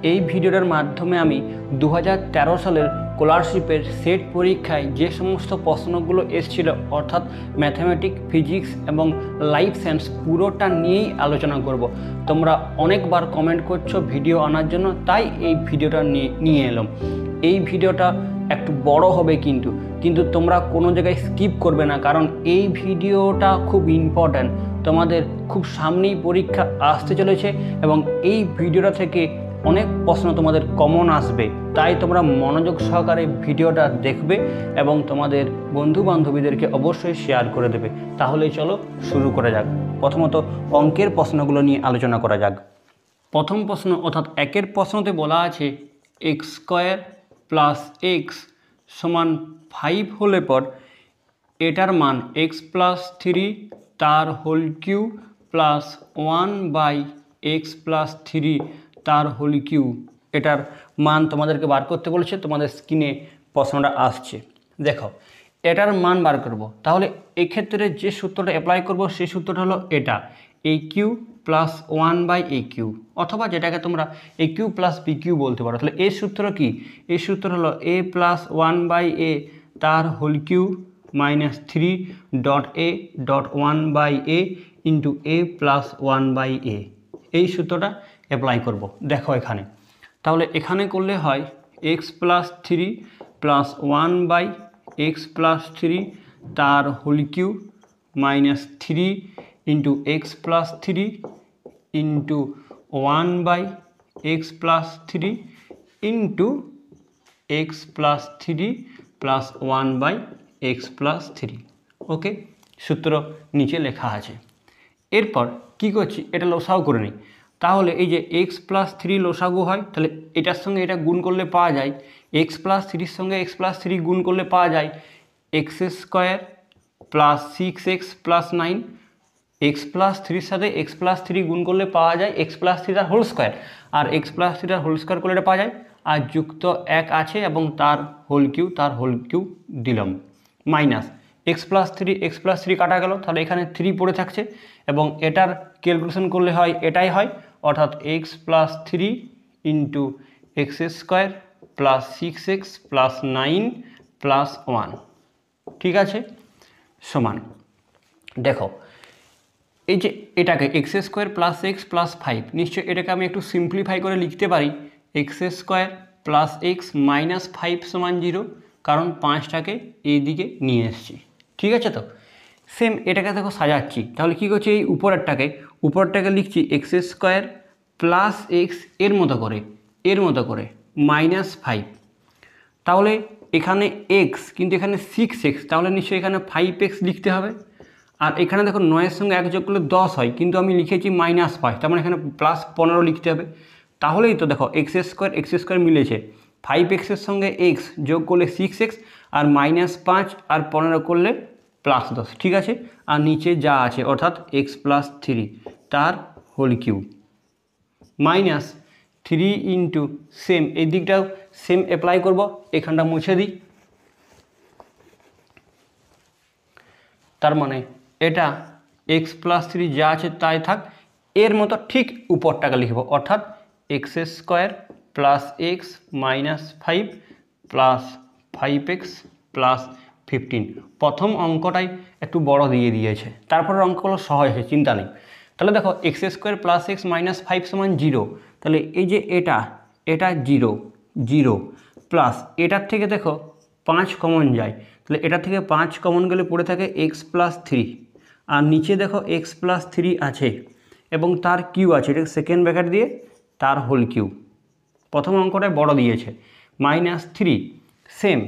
এই ভিডিওটার মাধ্যমে আমি 2013 সালের স্কলারশিপের সেট পরীক্ষায় যে সমস্ত প্রশ্নগুলো এসেছিল অর্থাৎ ম্যাথমেটিক্স, ফিজিক্স এবং লাইফ সায়েন্স পুরোটা নিয়েই আলোচনা করব। তোমরা অনেকবার কমেন্ট করছো ভিডিও আনার জন্য, তাই এই ভিডিওটা নিয়ে এলাম। এই ভিডিওটা একটু বড় হবে কিন্তু তোমরা কোনো জায়গায় স্কিপ করবে না, কারণ এই ভিডিওটা খুব ইম্পর্ট্যান্ট। তোমাদের খুব সামনেই পরীক্ষা আসতে চলেছে এবং এই ভিডিওটা থেকে অনেক প্রশ্ন তোমাদের কমন আসবে, তাই তোমরা মনোযোগ সহকারে ভিডিওটা দেখবে এবং তোমাদের বন্ধু বান্ধবীদেরকে অবশ্যই শেয়ার করে দেবে। তাহলে চলো শুরু করা যাক। প্রথমত অঙ্কের প্রশ্নগুলো নিয়ে আলোচনা করা যাক। প্রথম প্রশ্ন অর্থাৎ একের প্রশ্নতে বলা আছে এক্স স্কোয়ার প্লাস এক্স সমান 5 হলে পর এটার মান এক্স প্লাস 3 তার whole Q plus 1/x plus 3 তার হোল কিউ, এটার মান তোমাদেরকে বার করতে বলেছে। তোমাদের স্ক্রিনে প্রশ্নটা আসছে, দেখো এটার মান বার করব। তাহলে এক্ষেত্রে যে সূত্রটা অ্যাপ্লাই করব সেই সূত্রটা হলো এটা, এ কিউ প্লাস 1/aq, অথবা যেটাকে তোমরা এ কিউ প্লাস বি কিউ বলতে পারো। তাহলে এই সূত্র কি? এই সূত্র হলো a প্লাস 1/a তার whole cube minus 3.a.1/a into a plus 1/a। এই সূত্রটা অ্যাপ্লাই করব। দেখো এখানে, তাহলে এখানে করলে হয় x plus 3 plus 1/x plus 3 তার whole cube minus 3 into x plus 3 into 1/x plus 3 into x plus 3 plus 1/x plus 3। Okay, সূত্র নিচে লেখা আছে। এরপর কি করছি, এটা লসাগু করে নিই। তাহলে এই যে এক্স প্লাস 3 লসাগু হয়, তাহলে এটার সঙ্গে এটা গুণ করলে পাওয়া যায় এক্স প্লাস 3-র সঙ্গে এক্স প্লাস 3 গুণ করলে পাওয়া যায় x square plus 6x plus 9। X plus 3-র সাথে এক্স প্লাস 3 গুণ করলে পাওয়া যায় এক্স প্লাস 3 তার হোল স্কোয়ার, আর এক্স প্লাস 3 তার হোল স্কোয়ার করলে এটা পাওয়া যায়, আর যুক্ত 1 আছে এবং তার হোল কিউ দিলাম, মাইনাস এক্স প্লাস 3 কাটা গেল, তাহলে এখানে 3 পড়ে থাকছে এবং এটার ক্যালকুলেশন করলে হয় এটাই হয়, অর্থাৎ x plus 3 into x square plus 6x plus 9 plus 1, ঠিক আছে, সমান। দেখো এই যে এটাকে x square plus x plus 5, নিশ্চয়ই এটাকে আমি একটু সিম্পলিফাই করে লিখতে পারি x square plus x minus 5 সমান 0, কারণ 5টাকে এই দিকে নিয়ে এসেছি, ঠিক আছে। তো সেম এটাকে দেখো সাজাচ্ছি, তাহলে কী করছি, এই উপরটাকে লিখছি এক্স স্কোয়ার প্লাস এক্স এর মতো করে মাইনাস 5। তাহলে এখানে এক্স কিন্তু এখানে 6x, তাহলে নিশ্চয়ই এখানে 5x লিখতে হবে। আর এখানে দেখো 9-এর সঙ্গে 1 যোগ করলে 10 হয়, কিন্তু আমি লিখেছি -5, তার মানে এখানে প্লাস 15 লিখতে হবে। তাহলেই তো দেখো এক্স স্কোয়ার মিলেছে, 5x-এর সঙ্গে এক্স যোগ করলে 6x, আর -5 আর 15 করলে +10, ঠিক আছে। আর নিচে যা আছে অর্থাৎ এক্স প্লাস 3 তার whole cube minus 3 into same, এই দিকটাও সেম অ্যাপ্লাই করব, এখানটা মুছে দিই। তার মানে এটা এক্স প্লাস 3 যা আছে তাই থাক, এর মতো ঠিক উপরটাকে লিখব, অর্থাৎ x square plus x minus 5 plus 5x plus 15। প্রথম অঙ্কটাই একটু বড় দিয়ে দিয়েছে, তারপরের অঙ্কগুলো সহজ হয়, চিন্তা নেই। তাহলে দেখো x square plus x minus 5 সমান 0, তাহলে এই যে এটা 0 প্লাস এটার থেকে দেখো 5 কমন যায়, তাহলে এটা থেকে 5 কমন গেলে পড়ে থাকে এক্স প্লাস 3, আর নিচে দেখো এক্স প্লাস 3 আছে এবং তার কিউ আছে, এটা সেকেন্ড ব্র্যাকেট দিয়ে তার হোল কিউ। প্রথম অঙ্কটায় বড় দিয়েছে -3, সেম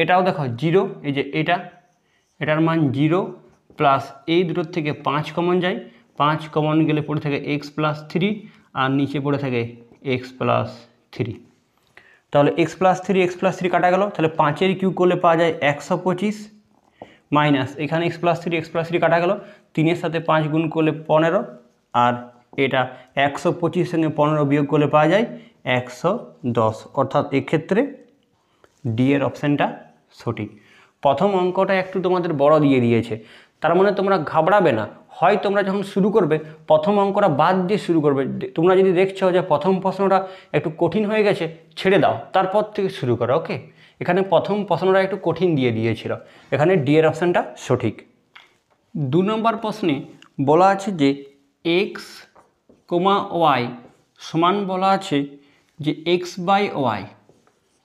এটাও দেখো 0, এই যে এটার মান 0 প্লাস এই দুটোর থেকে 5 কমন যায়, 5 কমন গেলে পড়ে থাকে এক্স প্লাস 3, আর নিচে পড়ে থাকে এক্স প্লাস 3। তাহলে এক্স প্লাস 3 কাটা গেল, তাহলে 5-এর কিউ করলে পাওয়া যায় 125, মাইনাস এখানে এক্স প্লাস 3 কাটা গেল, 3-এর সাথে 5 গুণ করলে 15, আর এটা 125 সঙ্গে 15 বিয়োগ করলে পাওয়া যায় 110, অর্থাৎ এক্ষেত্রে ডি এর অপশানটা সঠিক। প্রথম অঙ্কটা একটু তোমাদের বড় দিয়ে দিয়েছে, তার মানে তোমরা ঘাবড়াবে না। হয় তোমরা যখন শুরু করবে প্রথম অঙ্কটা বাদ দিয়ে শুরু করবে। তোমরা যদি দেখছো যে প্রথম প্রশ্নটা একটু কঠিন হয়ে গেছে, ছেড়ে দাও, তারপর থেকে শুরু করো। ওকে, এখানে প্রথম প্রশ্নটা একটু কঠিন দিয়ে দিয়েছিল, এখানে ডি এর অপশানটা সঠিক। 2 নম্বর প্রশ্নে বলা আছে যে এক্স কমা ওয়াই সমান বলা আছে যে এক্স বাই ওয়াই,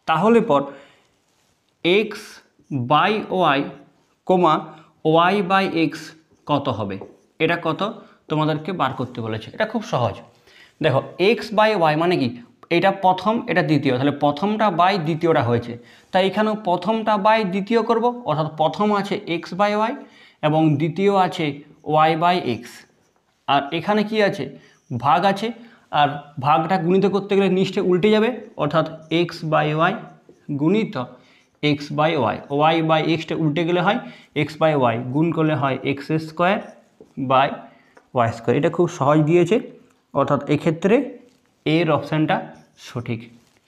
তাহলে পর x by y comma y by x কত হবে? এটা কত তোমাদেরকে বার করতে বলেছে। এটা খুব সহজ। দেখো এক্স বাই ওয়াই মানে কি, এটা প্রথম এটা দ্বিতীয়, তাহলে প্রথমটা বাই দ্বিতীয়টা হয়েছে, তাই এখানেও প্রথমটা বাই দ্বিতীয় করব, অর্থাৎ প্রথম আছে এক্স বাই ওয়াই এবং দ্বিতীয় আছে ওয়াই বাই এক্স। আর এখানে কি আছে, ভাগ আছে, আর ভাগটা গুণিত করতে গেলে নিচে উল্টে যাবে, অর্থাৎ এক্স বাই ওয়াই গুণিত x by y, y by এক্সটা উল্টে গেলে হয় এক্স বাই ওয়াই, গুণ করলে হয় x square by y square. এটা খুব সহজ দিয়েছে, অর্থাৎ এক্ষেত্রে এর অপশানটা সঠিক।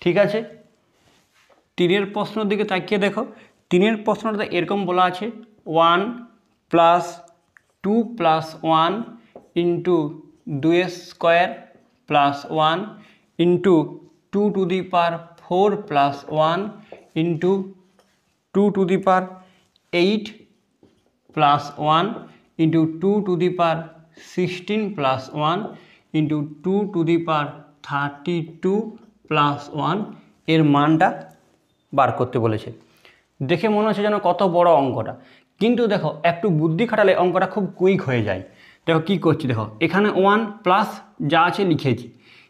ঠিক আছে, 3 প্রশ্নের দিকে তাকিয়ে দেখো। 3 প্রশ্নটাতে এরকম বলা আছে 1 + 2 + 1 into 2 square plus 1 into 2 to the power 4 + 1 into 2 to the power 8 + 1 into 2 to the power 16 + 1 into 2 to the power 32 + 1 এর মানটা বার করতে বলেছে। দেখে মনে হচ্ছে যেন কত বড় অঙ্কটা, কিন্তু দেখো একটু বুদ্ধি খাটালে অঙ্কটা খুব কুইক হয়ে যায়। দেখো কি করছি, দেখো এখানে 1 প্লাস যা আছে লিখেছি,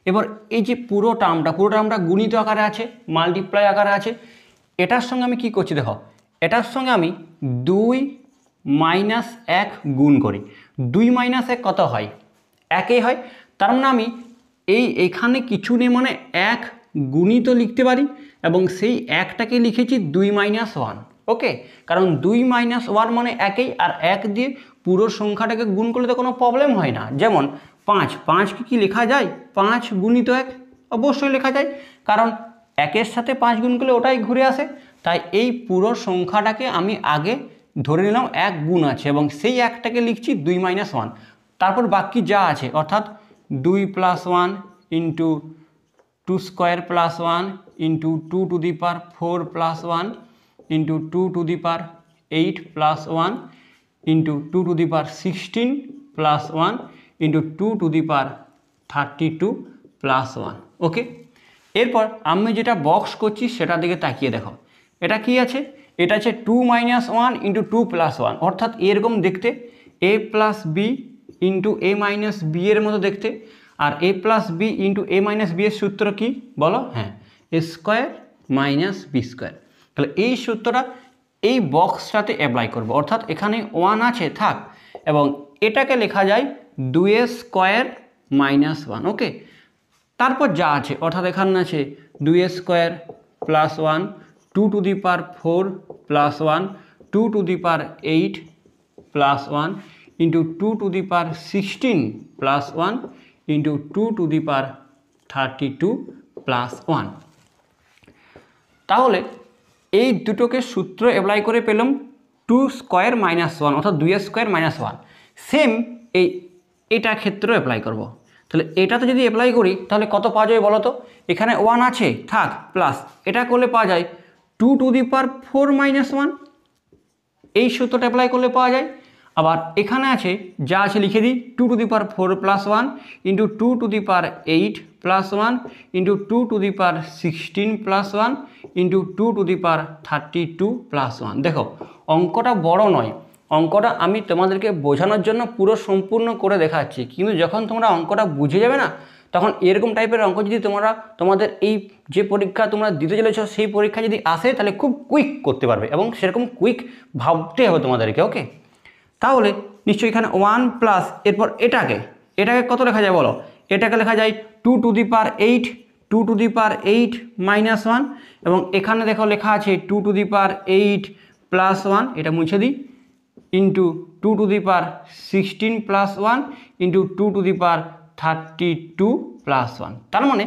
এবার এই যে পুরো টার্মটা গুণিত আকারে আছে, মাল্টিপ্লাই আকারে আছে, এটার সঙ্গে আমি কি করছি, দেখো এটার সঙ্গে আমি 2 - 1 গুণ করি। 2 - 1 কত হয়, 1 হয়। তার মানে আমি এখানে কিছু নেই, মানে 1 গুণিত লিখতে পারি এবং সেই 1টাকে লিখেছি 2 - 1। ওকে, কারণ 2 - 1 মানে 1, আর 1 দিয়ে পুরো সংখ্যাটাকে গুণ করলে তো কোনো প্রবলেম হয় না। যেমন 5 কি লেখা যায়, 5 গুণিত 1 অবশ্যই লেখা যায়, কারণ 1-এর সাথে 5 গুণ করলে ওটাই ঘুরে আসে। তাই এই পুরো সংখ্যাটাকে আমি আগে ধরে নিলাম 1 গুণ আছে এবং সেই 1টাকে লিখছি 2 - 1। তারপর বাকি যা আছে, অর্থাৎ 2 + 1 into 2 square plus 1 into 2 to the power 4 + 1 into 2 to the power 8 + 1 into 2 to the power 16 + 1 into 2 to the power 32 + 1। Okay, এরপর আমি যেটা বক্স করছি সেটার দিকে তাকিয়ে দেখো, এটা কি আছে, এটা আছে 2 - 1 ইন্টু 2 + 1, অর্থাৎ এরকম দেখতে a + b into a - b এর মতো দেখতে। আর a + b into a - b এর সূত্র কি বলো, হ্যাঁ a square minus b square. তাহলে এই সূত্রটা এই বক্সটাতে অ্যাপ্লাই করব, অর্থাৎ এখানে 1 আছে থাক, এবং এটাকে লেখা যায় 2 স্কোয়ার মাইনাস 1। ওকে, তারপর যা আছে, অর্থাৎ এখানে আছে 2 square plus 1, 2 to the power 4 + 1, 2 to the power 8 + 1 into 2 to the power 16 + 1 into 2 to the power 32 + 1। তাহলে এই দুটোকে সূত্র অ্যাপ্লাই করে পেলাম 2 স্কোয়ার মাইনাস 1, অর্থাৎ 2 স্কোয়ার মাইনাস 1। সেম এটা ক্ষেত্রেও অ্যাপ্লাই করব। তাহলে এটাতে যদি অ্যাপ্লাই করি তাহলে কত পাওয়া যাবে বলো তো, এখানে 1 আছে থাক, প্লাস এটা করলে পাওয়া যায় 2 টু দি পাওয়ার 4 - 1, এই সূত্রটা অ্যাপ্লাই করলে পাওয়া যায়। আবার এখানে আছে যা আছে লিখে দিই 2 to the power 4 + 1 into 2 to the power 8 + 1 into 2 to the power 16 + 1 into 2 to the power 32 + 1। দেখো অঙ্কটা বড় নয়, অঙ্কটা আমি তোমাদেরকে বোঝানোর জন্য পুরো সম্পূর্ণ করে দেখাচ্ছি, কিন্তু যখন তোমরা অঙ্কটা বুঝে যাবে না, তখন এরকম টাইপের অঙ্ক যদি তোমাদের এই যে পরীক্ষা তোমরা দিতে চলেছ সেই পরীক্ষা যদি আসে, তাহলে খুব কুইক করতে পারবে এবং সেরকম কুইক ভাবতে হবে তোমাদেরকে। ওকে, তাহলে নিশ্চয়ই এখানে 1 প্লাস এরপর এটাকে কত লেখা যায় বলো, এটাকে লেখা যায় 2 to the power 8, 2 to the power 8 - 1, এবং এখানে দেখো লেখা আছে 2 টু দি পাওয়ার 8 + 1, এটা মুছে দিই, into 2 to the power 16 + 1 into 2 to the power 32 + 1। তার মানে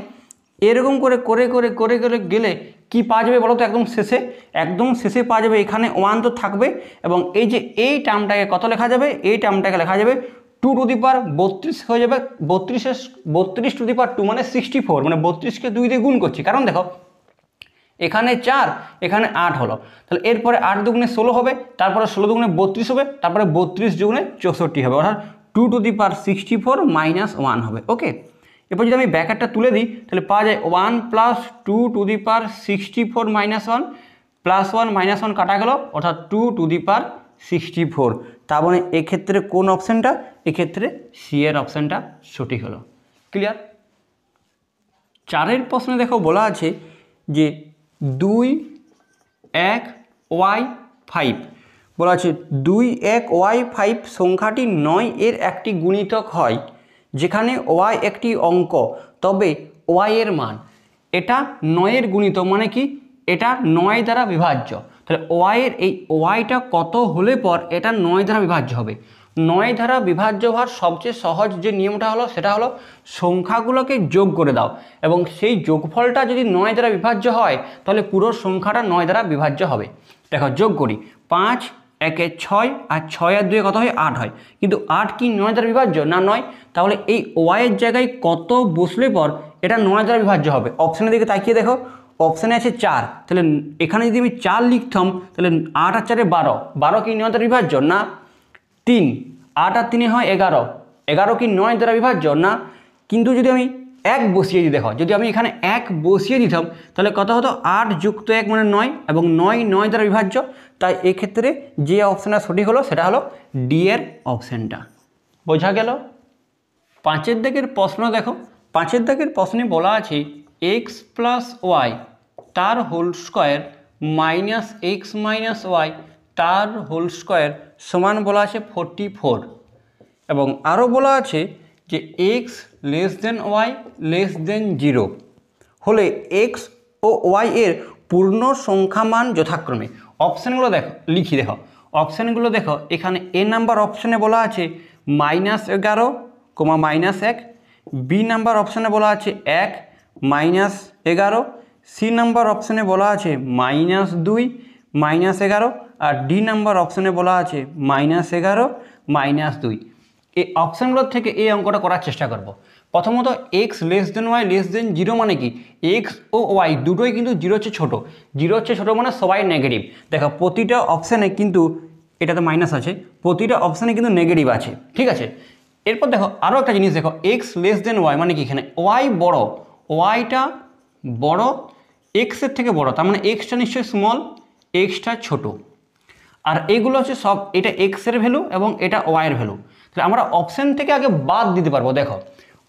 এরকম করে করে করে করে করে গেলে কি পাওয়া যাবে বলো তো একদম শেষে পাওয়া যাবে এখানে 1 তো থাকবে এবং এই যে এই টার্মটাকে কত লেখা যাবে, এই টার্মটাকে লেখা যাবে 2 টু দি পাওয়ার 32 হয়ে যাবে। 32 টু দি পাওয়ার 2 মানে 64, মানে 32কে 2 দিয়ে গুণ করছি, কারণ দেখো এখানে 4 এখানে 8 হলো, তাহলে এরপরে 8 দুগুণে 16 হবে, তারপরে 16 দুগুণে 32 হবে, তারপরে 32 দুগুণে 64 হবে, অর্থাৎ 2 টু দি পাওয়ার 64 মাইনাস 1 হবে। ওকে, এরপর যদি আমি ব্র্যাকেটটা তুলে দিই তাহলে পাওয়া যায় 1 plus 2 to the power 64 minus 1 plus 1 minus 1 কাটা গেল, অর্থাৎ 2 টু দি পাওয়ার 64। তার মানে এক্ষেত্রে কোন অপশানটা, এক্ষেত্রে সি এর অপশানটা সঠিক হলো। ক্লিয়ার? 4 প্রশ্নে দেখো বলা আছে যে 2 1 y 5 বলা আছে 2 1 y 5 সংখ্যাটি 9 এর একটি গুণিতক হয়, যেখানে y একটি অঙ্ক, তবে y এর মান, এটা 9 এর গুণিতক মানে কি, এটা 9 দ্বারা বিভাজ্য, তাহলে y এর এই yটা কত হলে পর এটা 9 দ্বারা বিভাজ্য হবে। 9 দ্বারা বিভাজ্য হওয়ার সবচেয়ে সহজ যে নিয়মটা হলো সেটা হলো সংখ্যাগুলোকে যোগ করে দাও, এবং সেই যোগফলটা যদি 9 দ্বারা বিভাজ্য হয় তাহলে পুরো সংখ্যাটা 9 দ্বারা বিভাজ্য হবে। দেখো যোগ করি, 5 1 6 আর 6 আর 2 কত হয় 8 হয়, কিন্তু 8 কি 9 দ্বারা বিভাজ্য না? নয়। তাহলে এই y এর জায়গায় কত বসলে পর এটা 9 দ্বারা বিভাজ্য হবে? অপশানের দিকে তাকিয়ে দেখো, অপশানে আছে 4, তাহলে এখানে যদি আমি 4 লিখতাম তাহলে 8 আর 4 12, 12 কি 9 দ্বারা বিভাজ্য না? 3, 8 আর 3 হয় 11, 11 কি 9 দ্বারা বিভাজ্য না? কিন্তু যদি আমি 1 বসিয়ে দিই, দেখো যদি আমি এখানে 1 বসিয়ে দিতাম তাহলে কত হতো, 8 যুক্ত 1 মানে 9, এবং 9 দ্বারা বিভাজ্য, তাই এক্ষেত্রে যে অপশানটা সঠিক হলো সেটা হলো ডি এর অপশানটা। বোঝা গেল? 5 দাগের প্রশ্ন দেখো, 5 দাগের প্রশ্নে বলা আছে x প্লাস ওয়াই তার whole square minus x minus y তার হোল স্কোয়ার সমান বলা আছে 44, এবং আরও বলা আছে যে x less than y less than 0 হলে এক্স ও ওয়াই এর পূর্ণ সংখ্যা মান যথাক্রমে। অপশানগুলো দেখো, লিখি দেখো অপশানগুলো দেখো, এখানে এ নাম্বার অপশানে বলা আছে -11, -1, বি নাম্বার অপশানে বলা আছে 1 -11, সি নাম্বার অপশানে বলা আছে -2 -11, আর ডি নাম্বার অপশানে বলা আছে -11 -2। এই অপশানগুলোর থেকে এই অঙ্কটা করার চেষ্টা করব। প্রথমত x less than y less than 0 মানে কি, এক্স ও ওয়াই দুটোই কিন্তু 0 হচ্ছে ছোটো, 0 হচ্ছে ছোটো মানে সবাই নেগেটিভ। দেখো প্রতিটা অপশানে কিন্তু, এটাতে মাইনাস আছে, প্রতিটা অপশানে কিন্তু নেগেটিভ আছে, ঠিক আছে। এরপর দেখো আরও একটা জিনিস দেখো, এক্স লেস দেন ওয়াই মানে কি, এখানে ওয়াই বড়, ওয়াইটা বড় এক্সের থেকে বড়, তার মানে এক্সটা নিশ্চয়ই স্মল, এক্সটা ছোট, আর এইগুলো হচ্ছে সব, এটা এক্সের ভ্যালু এবং এটা ওয়াইয়ের ভ্যালু। তাহলে আমরা অপশান থেকে আগে বাদ দিতে পারবো। দেখো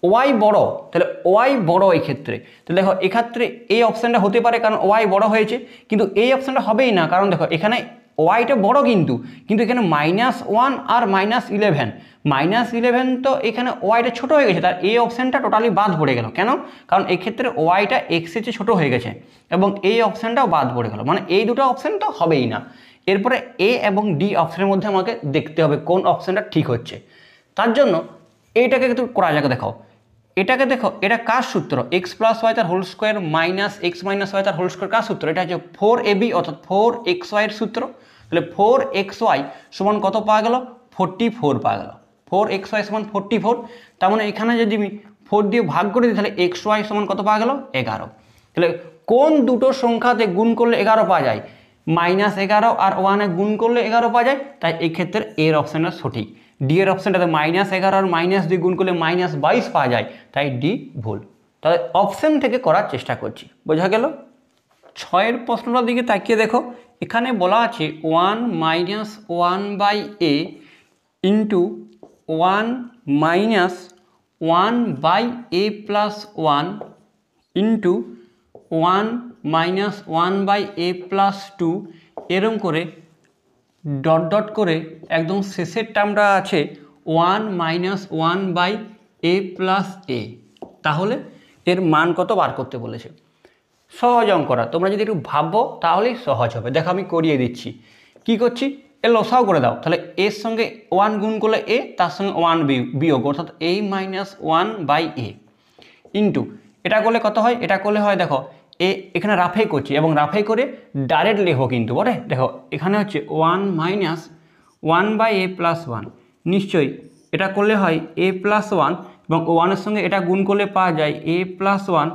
ওয়াই বড়, তাহলে ওয়াই বড় এই ক্ষেত্রে, তাহলে দেখো এক্ষেত্রে এই অপশানটা হতে পারে কারণ ওয়াই বড় হয়েছে, কিন্তু এই অপশানটা হবেই না, কারণ দেখো এখানে ওয়াইটা বড় কিন্তু এখানে -1 আর -11, -11 তো এখানে ওয়াইটা ছোট হয়ে গেছে, তার এই অপশানটা টোটালি বাদ পড়ে গেল। কেন? কারণ এক্ষেত্রে ওয়াইটা এক্সের চেয়ে ছোটো হয়ে গেছে এবং এই অপশানটাও বাদ পড়ে গেল, মানে এই দুটো অপশান তো হবেই না। এরপরে এ এবং ডি অপশানের মধ্যে আমাকে দেখতে হবে কোন অপশানটা ঠিক হচ্ছে। তার জন্য এইটাকে কিন্তু করা যাক। দেখো এটাকে দেখো, এটা কার সূত্র, এক্স প্লাস ওয়াই তার whole square minus x minus y তার হোল স্কোয়ার কার সূত্র, এটা হচ্ছে 4ab অর্থাৎ 4xy এর সূত্র। তাহলে 4xy সমান কত পাওয়া গেল, 44 পাওয়া গেল, 4xy সমান 44। তার মানে এখানে যদি আমি 4 দিয়ে ভাগ করে দিই তাহলে xy সমান কত পাওয়া গেল, 11। তাহলে কোন দুটো সংখ্যাতে গুণ করলে 11 পাওয়া যায়, -11 আর 1 গুণ করলে 11 পাওয়া যায়, তাই এই ক্ষেত্রে এর অপশানটা সঠিক। ডি এর অপশানটাতে -11 আর -2 গুণ করলে -22 পাওয়া যায়, তাই ডি ভুল। তাহলে অপশান থেকে করার চেষ্টা করছি। বোঝা গেল? 6 প্রশ্নটার দিকে তাকিয়ে দেখো, এখানে বলা আছে 1 - 1/a into 1 - 1/a + 1 into 1 - 1/a + 2, এরম করে ডট ডট করে একদম শেষের টার্মটা আছে 1 - 1/a + a। তাহলে এর মান কত বার করতে বলেছে। সহজ অঙ্কটা, তোমরা যদি একটু ভাবো তাহলেই সহজ হবে। দেখো আমি করিয়ে দিচ্ছি, কি করছি, এর লসাও করে দাও, তাহলে এর সঙ্গে 1 গুণ করলে এ, তার সঙ্গে 1 বিয়োগ, অর্থাৎ a - 1/a ইন্টু এটা করলে কত হয়, এটা করলে হয় দেখো এখানে রাফে করছি এবং রাফে করে ডাইরেক্ট লেখো কিন্তু বটে। দেখো এখানে হচ্ছে 1 মাইনাস 1/a+1, নিশ্চয়ই এটা করলে হয় a+1 এবং 1-এর সঙ্গে এটা গুণ করলে পাওয়া যায় a+1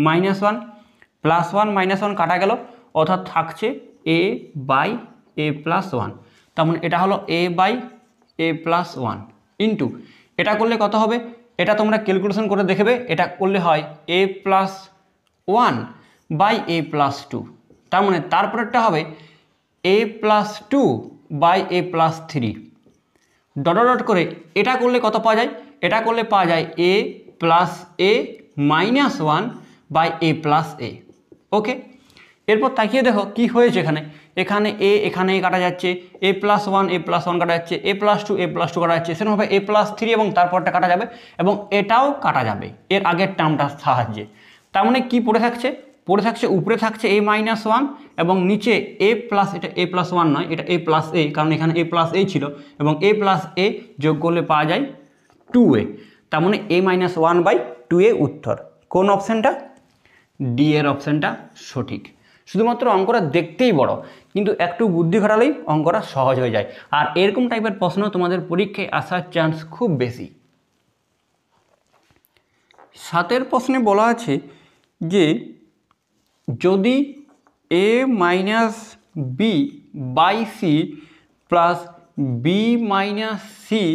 -1, +1 -1 কাটা গেল, অর্থাৎ থাকছে a/a+1। তার মানে এটা হলো a/a+1 ইন্টু এটা করলে কত হবে, এটা তোমরা ক্যালকুলেশন করে দেখবে, এটা করলে হয় a+1/a+2। তার মানে তারপরেরটা হবে a+2/a+3 ডট ডট করে এটা করলে কত পাওয়া যায়, এটা করলে পাওয়া যায় a+a-1/a+a। ওকে, এরপর তাকিয়ে দেখো কি হয়েছে এখানে, এখানে কাটা যাচ্ছে, a+1 কাটা যাচ্ছে, a+2 কাটা যাচ্ছে, সেরকমভাবে a+3 এবং তারপরটা কাটা যাবে এবং এটাও কাটা যাবে এর আগের টার্মটার সাহায্যে। তার মানে কি পড়ে থাকছে, উপরে থাকছে a-1 এবং নিচে এটা a+1 নয়, এটা a+a, কারণ এখানে a+a ছিল এবং a+a যোগ করলে পাওয়া যায় 2a। তার মানে a-1/2a উত্তর। কোন অপশানটা? ডি এর অপশানটা সঠিক। শুধুমাত্র অঙ্কটা দেখতেই বড়, কিন্তু একটু বুদ্ধি খাটালেই অঙ্কটা সহজ হয়ে যায়। আর এরকম টাইপের প্রশ্ন তোমাদের পরীক্ষায় আসার চান্স খুব বেশি। 7 প্রশ্নে বলা আছে যে যদি a-b/c plus b-c/a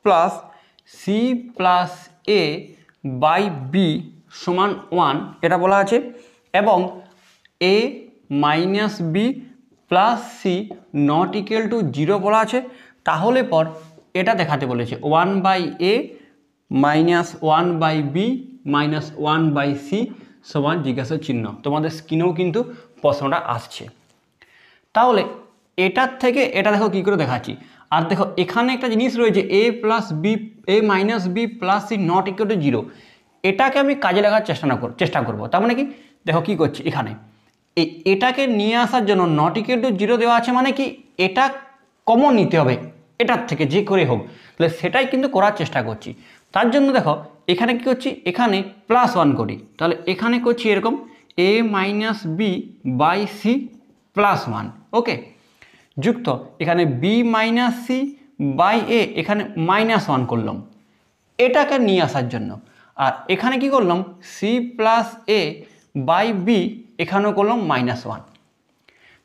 plus c+a/b সমান 1 এটা বলা আছে, এবং a-b+c নট ইকুয়াল টু 0 বলা আছে, তাহলে পর এটা দেখাতে বলেছে 1/a minus 1/b minus 1/c সমান জিজ্ঞাসা চিহ্ন। তোমাদের স্ক্রিনেও কিন্তু প্রশ্নটা আসছে। তাহলে এটার থেকে এটা দেখো কী করে দেখাচ্ছি। আর দেখো এখানে একটা জিনিস রয়েছে a+b+c নট ইকুয়াল টু 0, এটাকে আমি কাজে লাগার চেষ্টা করব। তার মানে কি, দেখো কি করছি, এখানে এটাকে নিয়ে আসার জন্য নট ইকুয়াল টু 0 দেওয়া আছে, মানে কি এটা কমন নিতে হবে এটার থেকে যে করে হোক, তাহলে সেটাই কিন্তু করার চেষ্টা করছি। তার জন্য দেখো এখানে কি করছি, এখানে +1 করি, তাহলে এখানে করছি এরকম a-b/c+1, ওকে, যুক্ত এখানে b-c/a, এখানে -1 করলাম এটাকে নিয়ে আসার জন্য, আর এখানে কি করলাম c+a/b, এখানেও করলাম -1।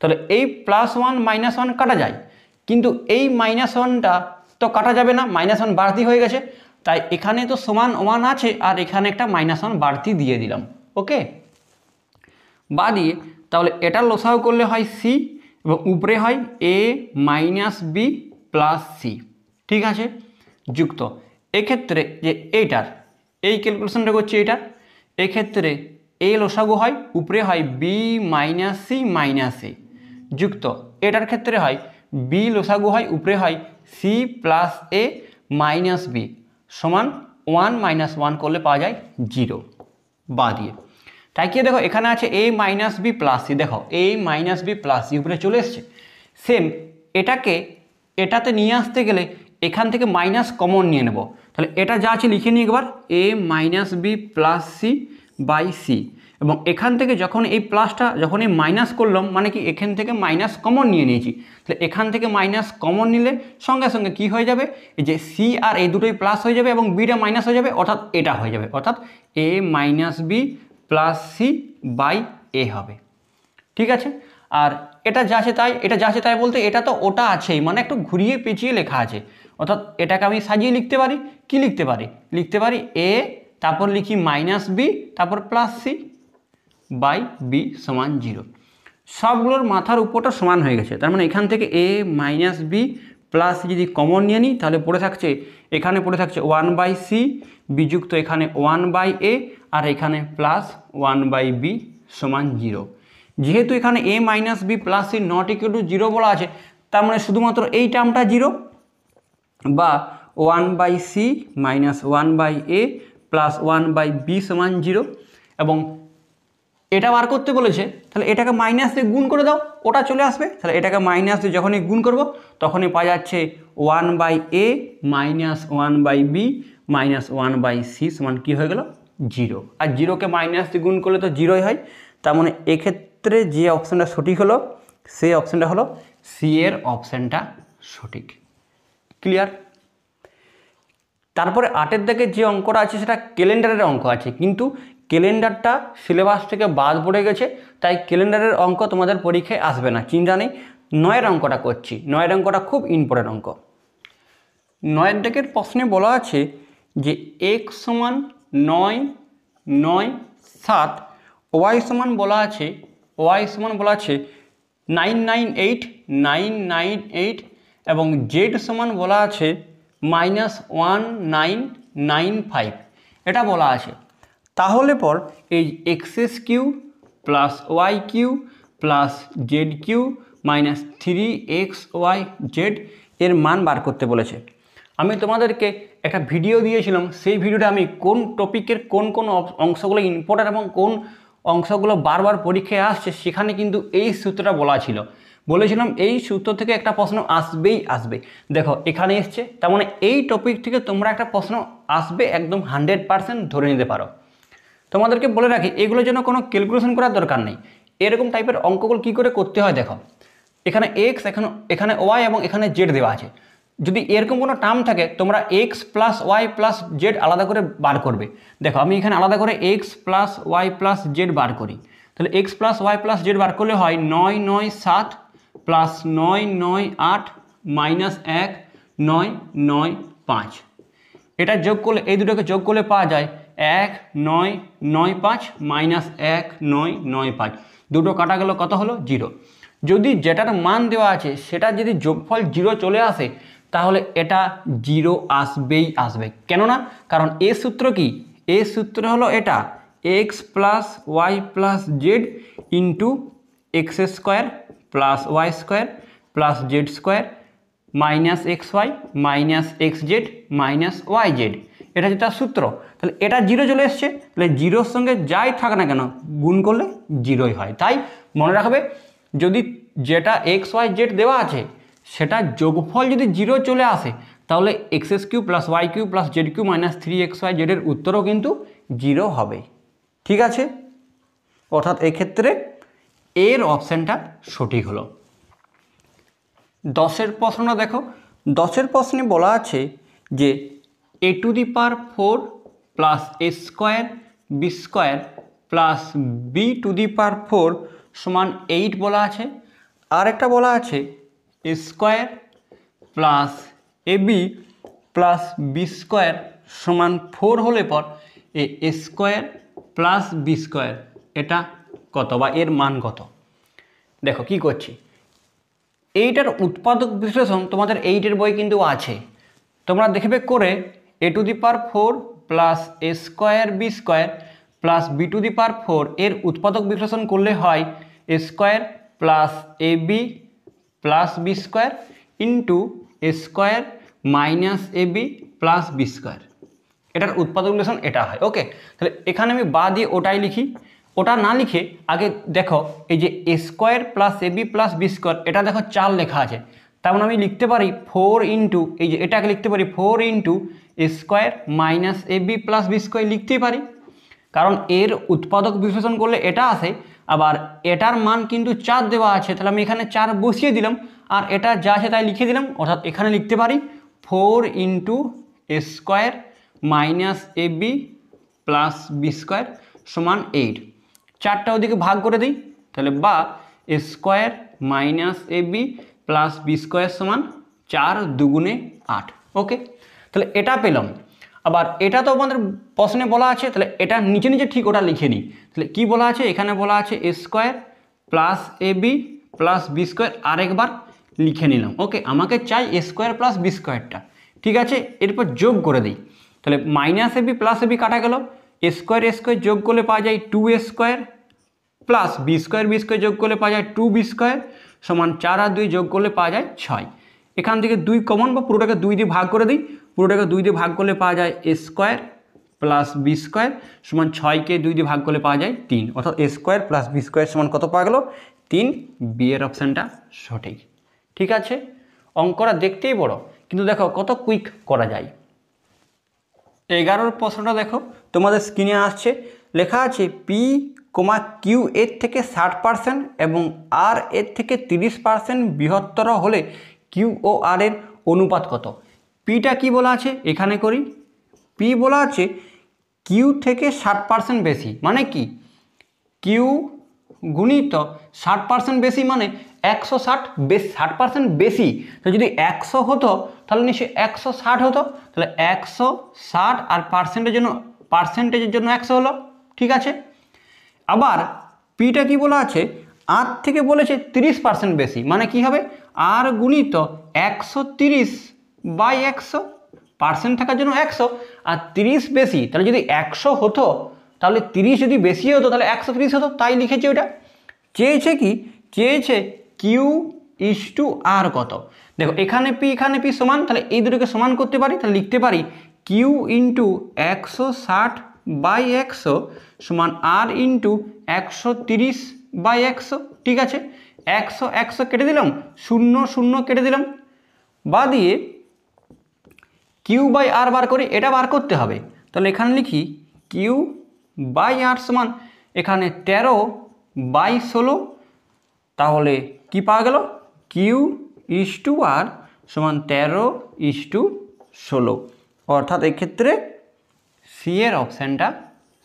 তাহলে এই +1 -1 কাটা যায়, কিন্তু এই -1টা তো কাটা যাবে না, -1 বাড়তি হয়ে গেছে, তাই এখানে তো সমান 1 আছে আর এখানে একটা -1 বাড়তি দিয়ে দিলাম, ওকে, বা দিয়ে তাহলে এটা লসাগু করলে হয় c এবং উপরে হয় a-b+c, ঠিক আছে, যুক্ত এক্ষেত্রে যে এইটার এই ক্যালকুলেশনটা করছি, এইটার এক্ষেত্রে a লসাগু হয় উপরে হয় b-c-a, যুক্ত এটার ক্ষেত্রে হয় b লসাগু হয় উপরে হয় c+a-b সমান 1 - 1 করলে পাওয়া যায় 0, বা দিয়ে তাই কি দেখো এখানে আছে a-b+c, দেখো a-b+c উপরে চলে এসছে। সেম এটাতে নিয়ে আসতে গেলে এখান থেকে মাইনাস কমন নিয়ে নেব, তাহলে এটা যা আছে লিখে নিই একবার a-b+c/c, এবং এখান থেকে যখন এই প্লাসটা যখন এই মাইনাস করলাম, মানে কি এখান থেকে মাইনাস কমন নিয়ে নিয়েছি, তাহলে এখান থেকে মাইনাস কমন নিলে সঙ্গে সঙ্গে কি হয়ে যাবে, এই যে সি আর এই দুটোই প্লাস হয়ে যাবে এবং বিটা মাইনাস হয়ে যাবে, অর্থাৎ এটা হয়ে যাবে, অর্থাৎ a-b+c/a হবে, ঠিক আছে। আর এটা যা আছে তাই বলতে এটা তো ওটা আছেই, মানে একটু ঘুরিয়ে পেঁচিয়ে লেখা আছে, অর্থাৎ এটাকে আমি সাজিয়ে লিখতে পারি, কি লিখতে পারি a, তারপর লিখি -b, তারপর +c/b সমান 0। সবগুলোর মাথার উপরটা সমান হয়ে গেছে, তার মানে এখান থেকে a-b+c যদি কমন নিয়ে নিই, তাহলে পড়ে থাকছে 1/c বিযুক্ত এখানে 1/a আর এখানে +1/b সমান 0। যেহেতু এখানে a-b+c নট ইকুয়াল টু 0 বলা আছে, তার মানে শুধুমাত্র এই টার্মটা 0, বা 1/c - 1/a +1/b সমান 0, এবং এটা বার করতে বলেছে, তাহলে এটাকে মাইনাস দিয়ে গুণ করে দাও, ওটা চলে আসবে, তাহলে এটাকে মাইনাস দিয়ে যখনই গুণ করব তখনই পাওয়া যাচ্ছে 1/a - 1/b - 1/c সমান কি হয়ে গেল জিরো, আর জিরোকে মাইনাস দিয়ে গুণ করলে তো জিরোই হয়। তার মানে এক্ষেত্রে যে অপশানটা সঠিক হলো সেই অপশানটা হলো সি এর অপশানটা সঠিক। ক্লিয়ার? তারপরে 8-এর দিকে যে অঙ্কটা আছে সেটা ক্যালেন্ডারের অঙ্ক আছে, কিন্তু ক্যালেন্ডারটা সিলেবাস থেকে বাদ পড়ে গেছে, তাই ক্যালেন্ডারের অঙ্ক তোমাদের পরীক্ষায় আসবে না, চিন্তা নেই। 9-এর অঙ্কটা করছি। 9-এর অঙ্কটা খুব ইম্পর্টেন্ট অঙ্ক। 9-এর দিকের প্রশ্নে বলা আছে যে x সমান 9, 9, 7, y সমান বলা আছে 998, 998 এবং z সমান বলা আছে -1995 এটা বলা আছে। তাহলে পর এই x cube plus y cube plus z cube minus 3xyz এর মান বার করতে বলেছে। আমি তোমাদেরকে একটা ভিডিও দিয়েছিলাম, সেই ভিডিওটা আমি কোন টপিকের কোন কোন অংশগুলো ইম্পর্টেন্ট এবং কোন অংশগুলো বারবার পরীক্ষায় আসছে সেখানে কিন্তু এই সূত্রটা বলা ছিল। বলেছিলাম এই সূত্র থেকে একটা প্রশ্ন আসবেই আসবে। দেখো এখানে এসছে, তার মানে এই টপিক থেকে তোমরা একটা প্রশ্ন আসবে একদম 100% ধরে নিতে পারো। তোমাদেরকে বলে রাখি এগুলোর জন্য কোনো ক্যালকুলেশন করার দরকার নেই। এরকম টাইপের অঙ্কগুলো কী করে করতে হয় দেখো, এখানে এক্স, এখানে ওয়াই এবং এখানে জেড দেওয়া আছে। যদি এরকম কোনো টার্ম থাকে তোমরা x plus y plus z আলাদা করে বার করবে। দেখো আমি এখানে আলাদা করে x plus y plus z বার করি, তাহলে x plus y plus z বার করলে হয় 9, 9, 7 প্লাস 9, 9, 8 মাইনাস 1, 9, 9, 5। এটা যোগ করলে এই দুটোকে যোগ করলে পাওয়া যায় 1, 9, 9, 5 মাইনাস 1, 9, 9, 5। দুটো কাটা গেল, কত হলো? 0। যদি যেটার মান দেওয়া আছে সেটা যদি যোগফল 0 চলে আসে তাহলে এটা 0 আসবেই আসবে। কেননা কারণ এ সূত্র কি? এ সূত্র হলো এটা x plus y plus z into x square plus y square plus z square minus x y minus x z minus y z, এটা যেটা সূত্র। তাহলে এটা 0 চলে এসছে, তাহলে 0-র সঙ্গে যাই থাক না কেন গুণ করলে 0ই হয়। তাই মনে রাখবে যদি যেটা এক্স ওয়াই জেড দেওয়া আছে সেটা যোগফল যদি 0 চলে আসে তাহলে x cube plus y cube plus z cube minus 3xyz এর উত্তরও কিন্তু 0 হবে। ঠিক আছে? অর্থাৎ এক্ষেত্রে এর অপশানটা সঠিক হলো। 10-এর প্রশ্নটা দেখো। 10-এর প্রশ্নে বলা আছে যে a⁴ plus a square b square plus b⁴ সমান 8 বলা আছে। আর একটা বলা আছে a স্কোয়ার প্লাস ab প্লাস বি স্কোয়ার সমান 4 হলে পর a square plus b square এটা কত বা এর মান কত? দেখো কি করছি, এইটার উৎপাদক বিশ্লেষণ তোমাদের 8-এর বই কিন্তু আছে, তোমরা দেখবে করে a⁴ plus a square b square plus b⁴ এর উৎপাদক বিশ্লেষণ করলে হয় a square plus a b plus b square into a square minus a b plus b square. এটার উৎপাদক বিশ্লেষণ এটা হয়। ওকে, তাহলে এখানে আমি বা দিয়ে ওটাই লিখি। ওটা না লিখে আগে দেখো এই যে এ square plus a b plus b square এটা দেখো 4 লেখা আছে, তেমন আমি লিখতে পারি 4 ইন্টু এই যে এটাকে লিখতে পারি 4 into a square minus a b plus b square লিখতেই পারি, কারণ এর উৎপাদক বিশ্লেষণ করলে এটা আসে। আবার এটার মান কিন্তু 4 দেওয়া আছে, তাহলে আমি এখানে 4 বসিয়ে দিলাম আর এটা যা আছে তাই লিখে দিলাম। অর্থাৎ এখানে লিখতে পারি 4 into a square minus a b plus b square সমান 8। 4টা ওদিকে ভাগ করে দিই, তাহলে বা এ square minus a b plus b square সমান 4 দুগুণে 8। ওকে, তাহলে এটা পেলাম। আবার এটা তো আমাদের প্রশ্নে বলা আছে, তাহলে এটা নিচে নিচে ঠিক ওটা লিখে নিই। তাহলে কি বলা আছে? এখানে বলা আছে এ square plus a b plus b square আরেকবার লিখে নিলাম। ওকে, আমাকে চাই এ স্কোয়ার প্লাস বি স্কোয়ারটা। ঠিক আছে, এরপর যোগ করে দিই, তাহলে minus a b plus a B কাটা গেল, এ স্কোয়ার যোগ করলে পাওয়া যায় 2a square plus b square যোগ করলে পাওয়া যায় 2b স্কোয়ার সমান 4 আর 2 যোগ করলে পাওয়া যায় 6। এখান থেকে 2 কমন বা পুরোটাকে 2 দিয়ে ভাগ করে দিই, পুরোটাকে 2 দিয়ে ভাগ করলে পাওয়া যায় এ স্কোয়ার প্লাস বি স্কোয়ার সমান 6কে 2 দিয়ে ভাগ করলে পাওয়া যায় 3। অর্থাৎ এ স্কোয়ার প্লাস বি স্কোয়ার সমান কত পাওয়া গেল? 3। বি এর অপশানটা সঠিক। ঠিক আছে, অঙ্কটা দেখতেই বড় কিন্তু দেখো কত কুইক করা যায়। 11 প্রশ্নটা দেখো, তোমাদের স্ক্রিনে আসছে, লেখা আছে পি কমা কিউ এর থেকে 60% এবং আর এর থেকে 30% বৃহত্তর হলে কিউ ও আর এর অনুপাত কত। পিটা কি বলা আছে এখানে করি। পি বলা আছে কিউ থেকে 60% বেশি, মানে কি কিউ গুণিত 60% বেশি মানে 160 বেশি, 60% বেশি। তো যদি 100 হতো তাহলে নিশ্চয়ই 160 হতো, তাহলে 160 আর পার্সেন্টেজের জন্য 100 হলো, ঠিক আছে। আবার পিটা কি বলা আছে আর থেকে বলেছে 30% বেশি, মানে কি হবে আর গুণিত 130 বাই 100, পার্সেন্ট থাকার জন্য 100 আর 30 বেশি, তাহলে যদি 100 হতো তাহলে 30 যদি বেশি হতো তাহলে 130 হতো, তাই লিখেছি ওটা। চেয়েছে কি, চেয়েছে কিউ ইস টু আর কত। দেখো এখানে পি সমান, তাহলে এই দুটোকে সমান করতে পারি, তাহলে লিখতে পারি কিউ ইন্টু 160 বাই 100 সমান আর ইন্টু 130 বাই 100, ঠিক আছে। 100 কেটে দিলাম, 0 কেটে দিলাম, বা দিয়ে কিউ বাই আর বার করি, এটা বার করতে হবে। তাহলে এখানে লিখি কিউ বাই আর সমান এখানে 13 বাই 16, তাহলে কি পাওয়া গেল কিউ ইস টু আর সমান 13:16, অর্থাৎ এক্ষেত্রে সি এর অপশানটা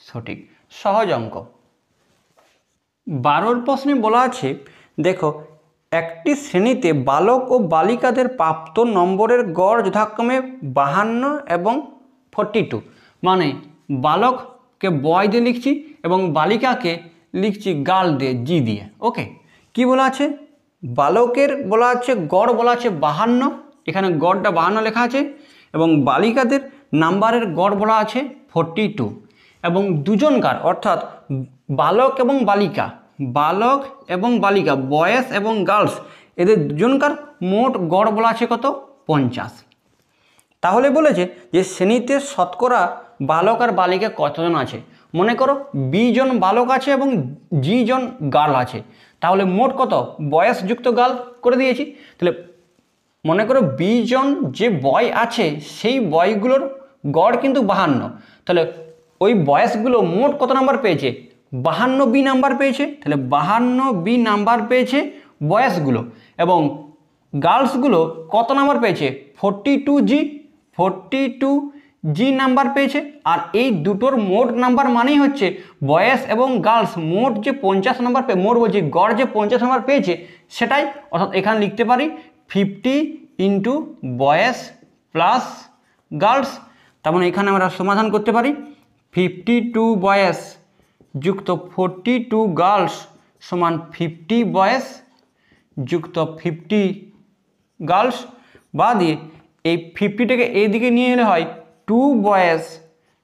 সঠিক। সহজ অঙ্ক। 12 প্রশ্নে বলা আছে, দেখো একটি শ্রেণীতে বালক ও বালিকাদের প্রাপ্ত নম্বরের গড় যথাক্রমে 52 এবং 42, মানে বালককে বয় দিয়ে লিখছি এবং বালিকাকে লিখছি গার্ল দিয়ে, জি দিয়ে। ওকে, কি বলা আছে বালকের বলা আছে গড় বলা আছে 52, এখানে গড়টা 52 লেখা আছে, এবং বালিকাদের নাম্বারের গড় বলা আছে 42, এবং দুজনকার অর্থাৎ বালক এবং বালিকা বয়েজ এবং গার্লস এদের দুজনকার মোট গড় বলা আছে কত 50। তাহলে বলেছে যে শ্রেণীতে শতকরা বালক আর বালিকা কতজন আছে। মনে করো 20 জন বালক আছে এবং জি জন গার্ল আছে, তাহলে মোট কত বয়েজ যুক্ত গার্ল করে দিয়েছি। তাহলে মনে করো 20 জন যে বয় আছে সেই বয়গুলোর গড় কিন্তু 52, তাহলে ওই বয়েজগুলো মোট কত নাম্বার পেয়েছে 52 বি নাম্বার পেয়েছে, তাহলে 52 বি নাম্বার পেয়েছে বয়েজগুলো, এবং গার্লসগুলো কত নাম্বার পেয়েছে 42 জি নাম্বার পেয়েছে। আর এই দুটোর মোট নাম্বার মানেই হচ্ছে বয়েজ এবং গার্লস মোট যে 50 নাম্বার মোট বলছি গড় যে 50 নাম্বার পেয়েছে সেটাই, অর্থাৎ এখানে লিখতে পারি 50 ইন্টু বয়েজ প্লাস গার্লস। তার মানে এখানে আমরা সমাধান করতে পারি 52 বয়েজ যুক্ত 42 গার্লস সমান 50 বয়েজ যুক্ত 50 গার্লস, বা দিয়ে এই 50টাকে এই দিকে নিয়ে গেলে হয় 2 বয়েজ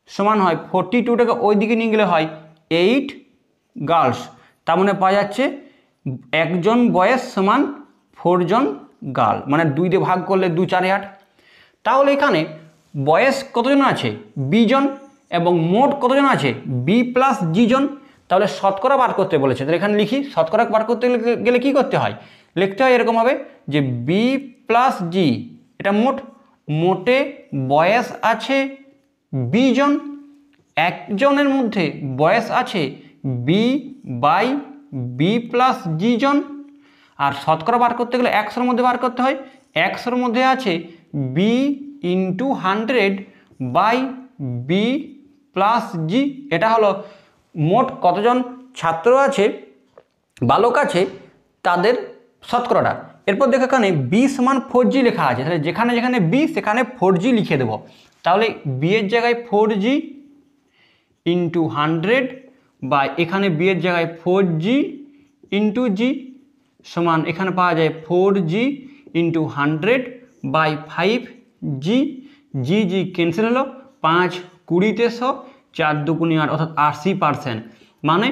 সমান হয় 42টাকে ওই দিকে নিয়ে গেলে হয় 8 গার্লস। তার মানে পাওয়া যাচ্ছে একজন বয়েজ সমান 4 জন গার্ল, মানে 2 দিয়ে ভাগ করলে 2 4 8। তাহলে এখানে বয়েজ কতজন আছে 20 জন এবং মোট কতজন আছে বি প্লাস জি জন, তাহলে শতকরা বার করতে বলেছে। তাহলে এখানে লিখি শতকরা বার করতে গেলে কি করতে হয়, লিখতে হয় এরকম হবে যে বি প্লাস জি, এটা মোটে বয়েজ আছে 20 জন, একজনের মধ্যে বয়েজ আছে বি বাই বি প্লাস জি জন, আর শতকরা বার করতে গেলে 100-র মধ্যে বার করতে হয়, 100-র মধ্যে আছে b into 100 by b plus g. এটা হলো মোট কতজন ছাত্র আছে বালক আছে তাদের শতকরাটা। এরপর দেখো এখানে বি সমান 4G লেখা আছে, তাহলে যেখানে যেখানে বি সেখানে 4G লিখে দেবো। তাহলে বি এর জায়গায় 4G ইন্টু 100 বা এখানে বি এর জায়গায় 4G ইন্টু জি সমান এখানে পাওয়া যায় 4G into 100 by 5G, G cancel হলো, 5 20 100 4 2 8 অর্থাৎ 80%, মানে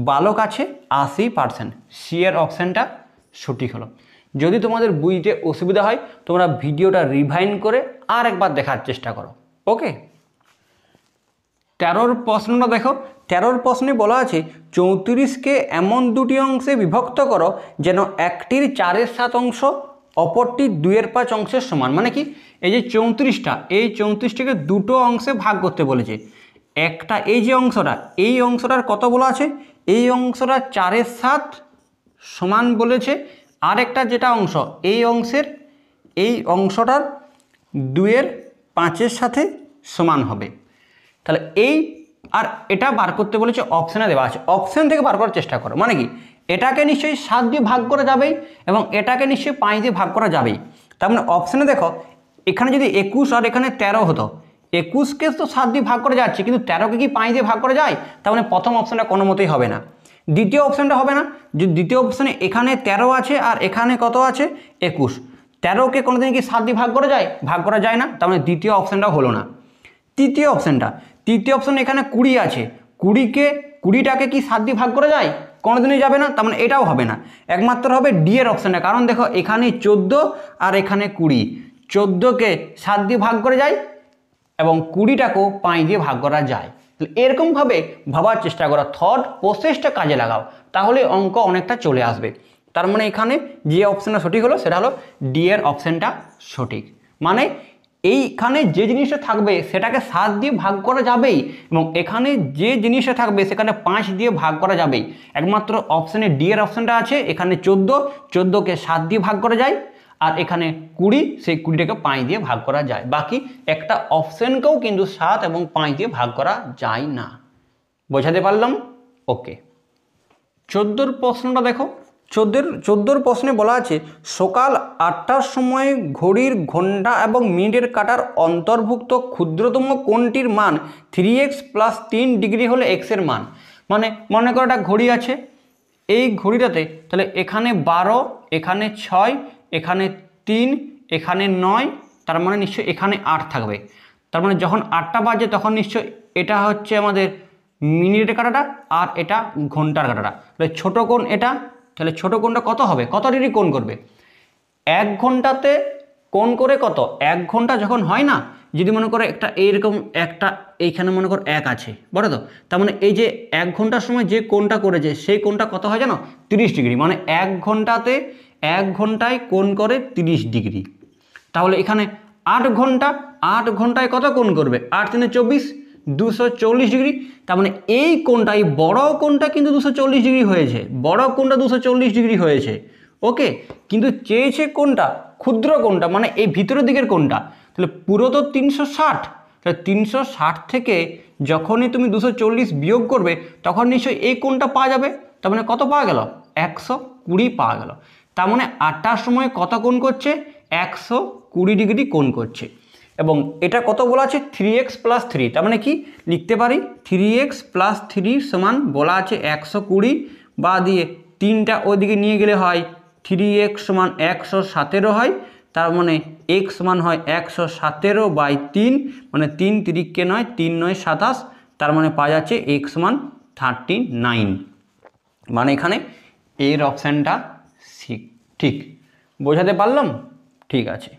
বালক আছে 80%। সি এর অপশানটা সঠিক হলো। যদি তোমাদের বুঝতে অসুবিধা হয় তোমরা ভিডিওটা রিভাইন্ড করে আর একবার দেখার চেষ্টা করো। ওকে, 13 প্রশ্নটা দেখো। 13 প্রশ্নে বলা আছে 34কে এমন দুটি অংশে বিভক্ত করো যেন একটির 4/7 অংশ অপরটি 2/5 অংশের সমান। মানে কি, এই যে 34টা, এই 34টাকে দুটো অংশে ভাগ করতে বলেছে। একটা এই যে অংশটা, এই অংশটার কত বলা আছে, এই অংশটা 4/7 সমান বলেছে। আর একটা যেটা অংশ, এই অংশের এই অংশটার 2/5 সাথে সমান হবে। তাহলে এই আর এটা বার করতে বলেছে, অপশানে দেওয়া আছে, অপশান থেকে বার করার চেষ্টা করো। মানে কি, এটাকে নিশ্চয়ই 7 দিয়ে ভাগ করা যাবেই এবং এটাকে নিশ্চয়ই 5 দিয়ে ভাগ করা যাবেই। তার মানে অপশানে দেখো, এখানে যদি 21 আর এখানে 13 হতো, 21কে তো 7 দিয়ে ভাগ করে যাচ্ছে, কিন্তু 13কে কি 5 দিয়ে ভাগ করা যায়? তার মানে প্রথম অপশানটা কোনো মতেই হবে না। দ্বিতীয় অপশানটা হবে না, যে দ্বিতীয় অপশানে এখানে 13 আছে আর এখানে কত আছে 21, 13কে কোনোদিন কি 7 দিয়ে ভাগ করা যায়? ভাগ করা যায় না। তার মানে দ্বিতীয় অপশানটা হলো না। তৃতীয় অপশানে এখানে 20 আছে, 20টাকে কি 7 দিয়ে ভাগ করা যায়? কোনোদিনই যাবে না। তার মানে এটাও হবে না, একমাত্র হবে ডি এর অপশানটা। কারণ দেখো, এখানে 14 আর এখানে 20, 14কে 7 দিয়ে ভাগ করে যায় এবং 20টাকেও 5 দিয়ে ভাগ করা যায়। এরকমভাবে ভাবার চেষ্টা করো, থট প্রসেসটা কাজে লাগাও, তাহলে অঙ্ক অনেকটা চলে আসবে। তার মানে এখানে যে অপশানটা সঠিক হলো সেটা হলো ডি এর অপশানটা সঠিক। মানে এইখানে যে জিনিসটা থাকবে সেটাকে 7 দিয়ে ভাগ করা যাবেই এবং এখানে যে জিনিসটা থাকবে সেখানে 5 দিয়ে ভাগ করা যাবেই। একমাত্র অপশানে ডি এর অপশানটা আছে। এখানে 14কে 7 দিয়ে ভাগ করা যায় আর এখানে 20, সেই 20টাকে 5 দিয়ে ভাগ করা যায়। বাকি একটা অপশানকেও কিন্তু 7 এবং 5 দিয়ে ভাগ করা যায় না। বোঝাতে পারলাম? ওকে। 14 প্রশ্নটা দেখো। 14 প্রশ্নে বলা আছে, সকাল 8টার সময় ঘড়ির ঘন্টা এবং মিনিটের কাঁটার অন্তর্ভুক্ত ক্ষুদ্রতম কোণটির মান 3x + 3 ডিগ্রি হলে x এর মান। মানে মনে করো একটা ঘড়ি আছে, এই ঘড়িটাতে তাহলে এখানে 12, এখানে 6, এখানে 3, এখানে 9, তার মানে নিশ্চয়ই এখানে 8 থাকবে। তার মানে যখন 8টা বাজে তখন নিশ্চয়ই এটা হচ্ছে আমাদের মিনিটের কাঁটাটা আর এটা ঘন্টার কাঁটাটা। তাহলে ছোটো কোণ এটা, তাহলে ছোটো কোণটা কত হবে, কত ডিগ্রি কোণ করবে? 1 ঘন্টাতে কোণ করে কত, 1 ঘন্টা যখন হয় না, যদি মনে করো একটা এইরকম একটা এইখানে মনে করো 1 আছে, বলো তো, তার মানে এই যে 1 ঘন্টার সময় যে কোণটা করেছে সেই কোণটা কত হয় জানো? 30 ডিগ্রি। মানে 1 ঘন্টায় কোণ করে 30 ডিগ্রি। তাহলে এখানে 8 ঘন্টায় কত কোণ করবে? 8 × 3 = 24, 240 ডিগ্রি। তার মানে এই কোণটা, এই বড় কোণটা কিন্তু 240 ডিগ্রি হয়েছে, বড় কোণটা 240 ডিগ্রি হয়েছে। ওকে, কিন্তু চেয়েছে কোণটা, ক্ষুদ্র কোণটা, মানে এই ভিতরের দিকের কোণটা। তাহলে পুরো তো 360, তাহলে 360 থেকে যখনই তুমি 240 বিয়োগ করবে তখন নিশ্চয়ই এই কোণটা পাওয়া যাবে। তার মানে কত পাওয়া গেল? 120 পাওয়া গেল। তার মানে 8টার সময় কত কোণ করছে? 120 ডিগ্রি কোণ করছে। এবং এটা কত বলা আছে? 3x + 3। তার মানে কি লিখতে পারি? 3x + 3 সমান বলা আছে 120, বা দিয়ে 3টা ওইদিকে নিয়ে গেলে হয় 3x = 117 হয়। তার মানে x সমান হয় 117/3, মানে 3 3 9, 3 9 27, তার মানে পাওয়া যাচ্ছে x = 39। মানে এখানে এর অপশানটা ঠিক। বোঝাতে পারলাম? ঠিক আছে।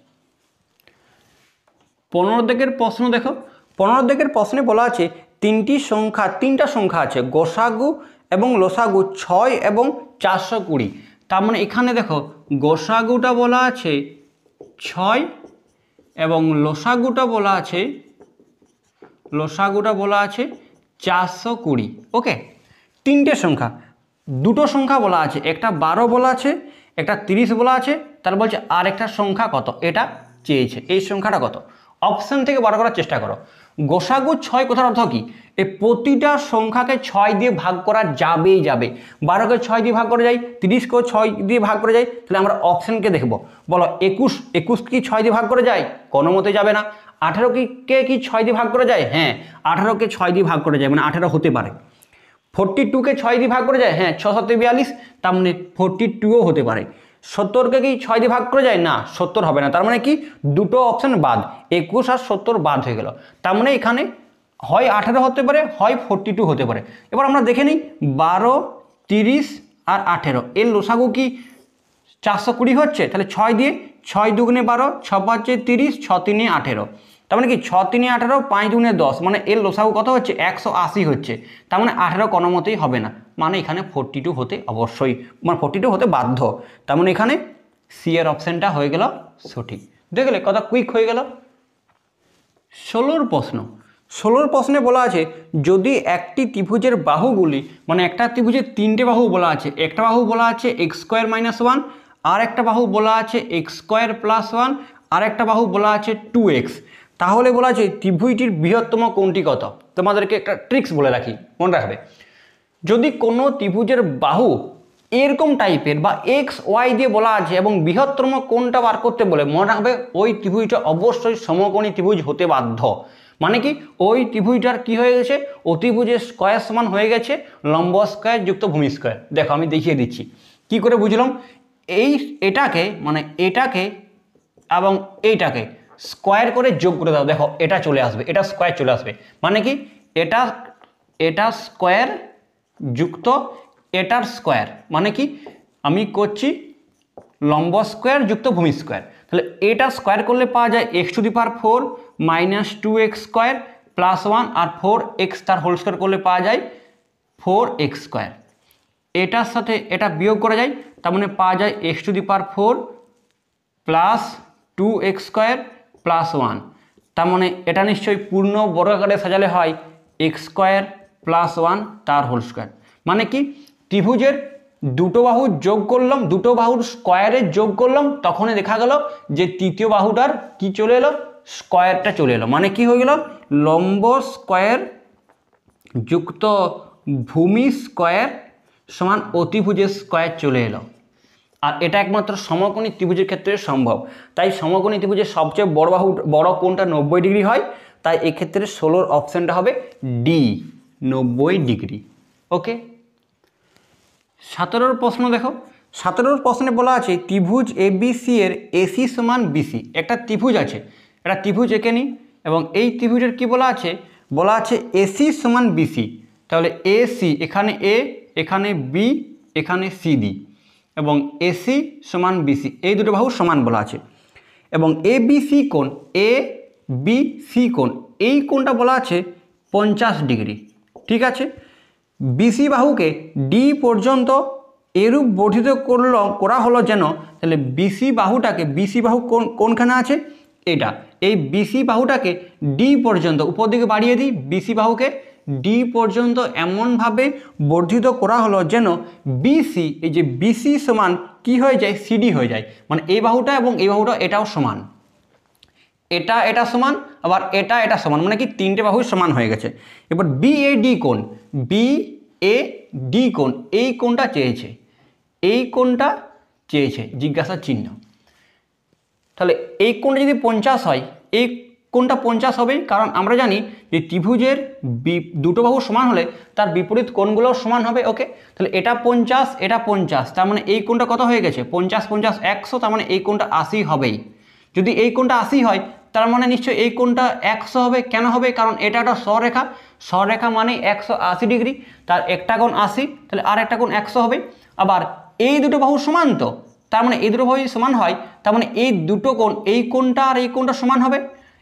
15 দাগের প্রশ্ন দেখো। 15 দাগের প্রশ্নে বলা আছে, তিনটা সংখ্যা আছে, গোসাগু এবং লসাগু 6 এবং 420। তার মানে এখানে দেখো, গোসাগুটা বলা আছে 6 এবং লসাগুটা বলা আছে 420। ওকে, তিনটে সংখ্যা, দুটো সংখ্যা বলা আছে, একটা 12 বলা আছে, একটা 30 বলা আছে। তার বলছে আর একটা সংখ্যা কত, এটা চেয়েছে, এই সংখ্যাটা কত? অপশান থেকে বার করার চেষ্টা করো। গোসাগু 6 কথার অর্থ কি? এই প্রতিটা সংখ্যাকে 6 দিয়ে ভাগ করা যাবে। 12কে 6 দিয়ে ভাগ করে যায়, 30কেও 6 দিয়ে ভাগ করে যায়। তাহলে আমরা অপশানকে দেখব। বলো 21 কি 6 দিয়ে ভাগ করে যায়? কোনো মতে যাবে না। 18কে কি 6 দিয়ে ভাগ করে যায়? হ্যাঁ, 18কে 6 দিয়ে ভাগ করে যায়, মানে 18 হতে পারে। 42কে 6 দিয়ে ভাগ করে যায়? হ্যাঁ, 6 7 42, তার মানে 42ও হতে পারে। 70কে কি 6 দিয়ে ভাগ করে যায়? না, 70 হবে না। তার মানে কি দুটো অপশান বাদ, 21 আর 70 বাদ হয়ে গেল। তার মানে এখানে হয় 18 হতে পারে, হয় 42 হতে পারে। এবার আমরা দেখে নিই, 12, 30 আর 18 এর লসাগু কি 420 হচ্ছে? তাহলে 6 দিয়ে, 6 2 12, 6 5 30, 6 3 18। তার মানে কি 6 3 18, 5 2 10, মানে এর লসাগু কত হচ্ছে? 180 হচ্ছে। তার মানে 18 কোনো মতেই হবে না, মানে এখানে 42 হতে অবশ্যই, মানে 42 হতে বাধ্য। তার মানে এখানে সি এর অপশানটা হয়ে গেল সঠিক। দেখলে কত কুইক হয়ে গেল। 16 প্রশ্ন। 16 প্রশ্নে বলা আছে যদি একটি ত্রিভুজের বাহুগুলি মানে একটা ত্রিভুজের তিনটে বাহু বলা আছে, একটা বাহু বলা আছে x² - 1, আর একটা বাহু বলা আছে x² + 1, আর একটা বাহু বলা আছে 2x, তাহলে বলা আছে ত্রিভুজটির বৃহত্তম কোণটি কত। তোমাদেরকে একটা ট্রিক্স বলে রাখি, মনে রাখবে। যদি কোনো ত্রিভুজের বাহু এরকম টাইপের বা XY দিয়ে বলা আছে এবং বৃহত্তম কোণটা বার করতে বলে, মনে রাখবে ওই ত্রিভুজটা অবশ্যই সমকোণী ত্রিভুজ হতে বাধ্য। মানে কি ওই ত্রিভুজটার কি হয়ে গেছে, অতিভুজের স্কয়ার সমান হয়ে গেছে লম্ব স্কয়ার যুক্ত ভূমি স্কয়ার। দেখো আমি দেখিয়ে দিচ্ছি কি করে বুঝলাম। এটাকে মানে এটাকে এবং এইটাকে স্কয়ার করে যোগ করে দাও, দেখো এটা চলে আসবে, এটা স্কয়ার চলে আসবে। মানে কি এটা স্কয়ার যুক্ত এটার স্কয়ার, মানে কি আমি করছি লম্ব স্কয়ার যুক্ত ভূমি স্কয়ার। তাহলে এটা স্কয়ার করলে পাওয়া যায় x⁴ - 2x² + 1 আর 4x তার হোল স্কয়ার করলে পাওয়া যায় 4x²। এটার সাথে এটা বিয়োগ করা যায়, তার মানে পাওয়া যায় x⁴ + 2x² + 1। তার মানে এটা নিশ্চয়ই পূর্ণ বর্গাকারে সাজালে হয় x² + 1 তার হোল স্কয়ার। মানে কি ত্রিভুজের দুটো বাহু যোগ করলাম, দুটো বাহুর স্কয়ারে যোগ করলাম, তখনই দেখা গেল যে তৃতীয় বাহুটার কি চলে এলো, স্কয়ারটা চলে এলো। মানে কি হয়ে গেল, লম্ব স্কয়ার যুক্ত ভূমি স্কয়ার সমান অতিভুজের স্কয়ার চলে এলো। আর এটা একমাত্র সমকোণী ত্রিভুজের ক্ষেত্রে সম্ভব। তাই সমকোণী ত্রিভুজের সবচেয়ে বড় কোণটা 90 ডিগ্রি হয়। তাই এক্ষেত্রে 16 অপশানটা হবে ডি, 90 ডিগ্রি। ওকে। 17 প্রশ্ন দেখো। 17 প্রশ্নে বলা আছে ত্রিভুজ ABC এর AC সমান BC। একটা ত্রিভুজ আছে, একটা ত্রিভুজ এঁকে নিই এবং এই ত্রিভুজের কি বলা আছে, বলা আছে AC সমান BC। তাহলে AC এখানে A, এখানে B, এখানে CD এবং AC সমান BC, এই দুটো বাহু সমান বলা আছে। এবং ABC কোণ, ABC কোণ, এই কোণটা বলা আছে 50 ডিগ্রি। ঠিক আছে। BC বাহুকে D পর্যন্ত এরূপ বর্ধিত করা হলো যেন, তাহলে BC বাহুটাকে, BC বাহু কোনখানে আছে, এটা এই BC বাহুটাকে D পর্যন্ত উপর দিকে বাড়িয়ে দিই, BC বাহুকে D পর্যন্ত এমনভাবে বর্ধিত করা হলো যেন BC, এই যে BC সমান কি হয়ে যায়, CD হয়ে যায়। মানে এই বাহুটা এবং এই বাহুটা এটাও সমান, এটা সমান, আবার এটা সমান, মানে কি তিনটে বাহু সমান হয়ে গেছে। এবার BAD কোণ, BAD কোণ, এই কোণটা চেয়েছে, এই কোণটা চেয়েছে, জিজ্ঞাসা চিহ্ন। তাহলে এই কোণটা যদি 50 হয়, এই কোণটা 50 হবে, কারণ আমরা জানি যে ত্রিভুজের দুটো বাহু সমান হলে তার বিপরীত কোণগুলোও সমান হবে। ওকে। তাহলে এটা 50, এটা 50, তার মানে এই কোণটা কত হয়ে গেছে, 50 50 100, তার মানে এই কোণটা 80 হবেই। যদি এই কোণটা 80 হয় তার মানে নিশ্চয়ই এই কোণটা 100 হবে। কেন হবে, কারণ এটা একটা সরেখা, সরেখা মানে 180 ডিগ্রি, তার একটা কোণ 80, তাহলে আর একটা কোণ 100 হবে। আবার এই দুটো বাহু সমান, তো তার মানে এই দুটো বাহু সমান হয়, তার মানে এই দুটো কোণ, এই কোণটা আর এই কোণটা সমান হবে।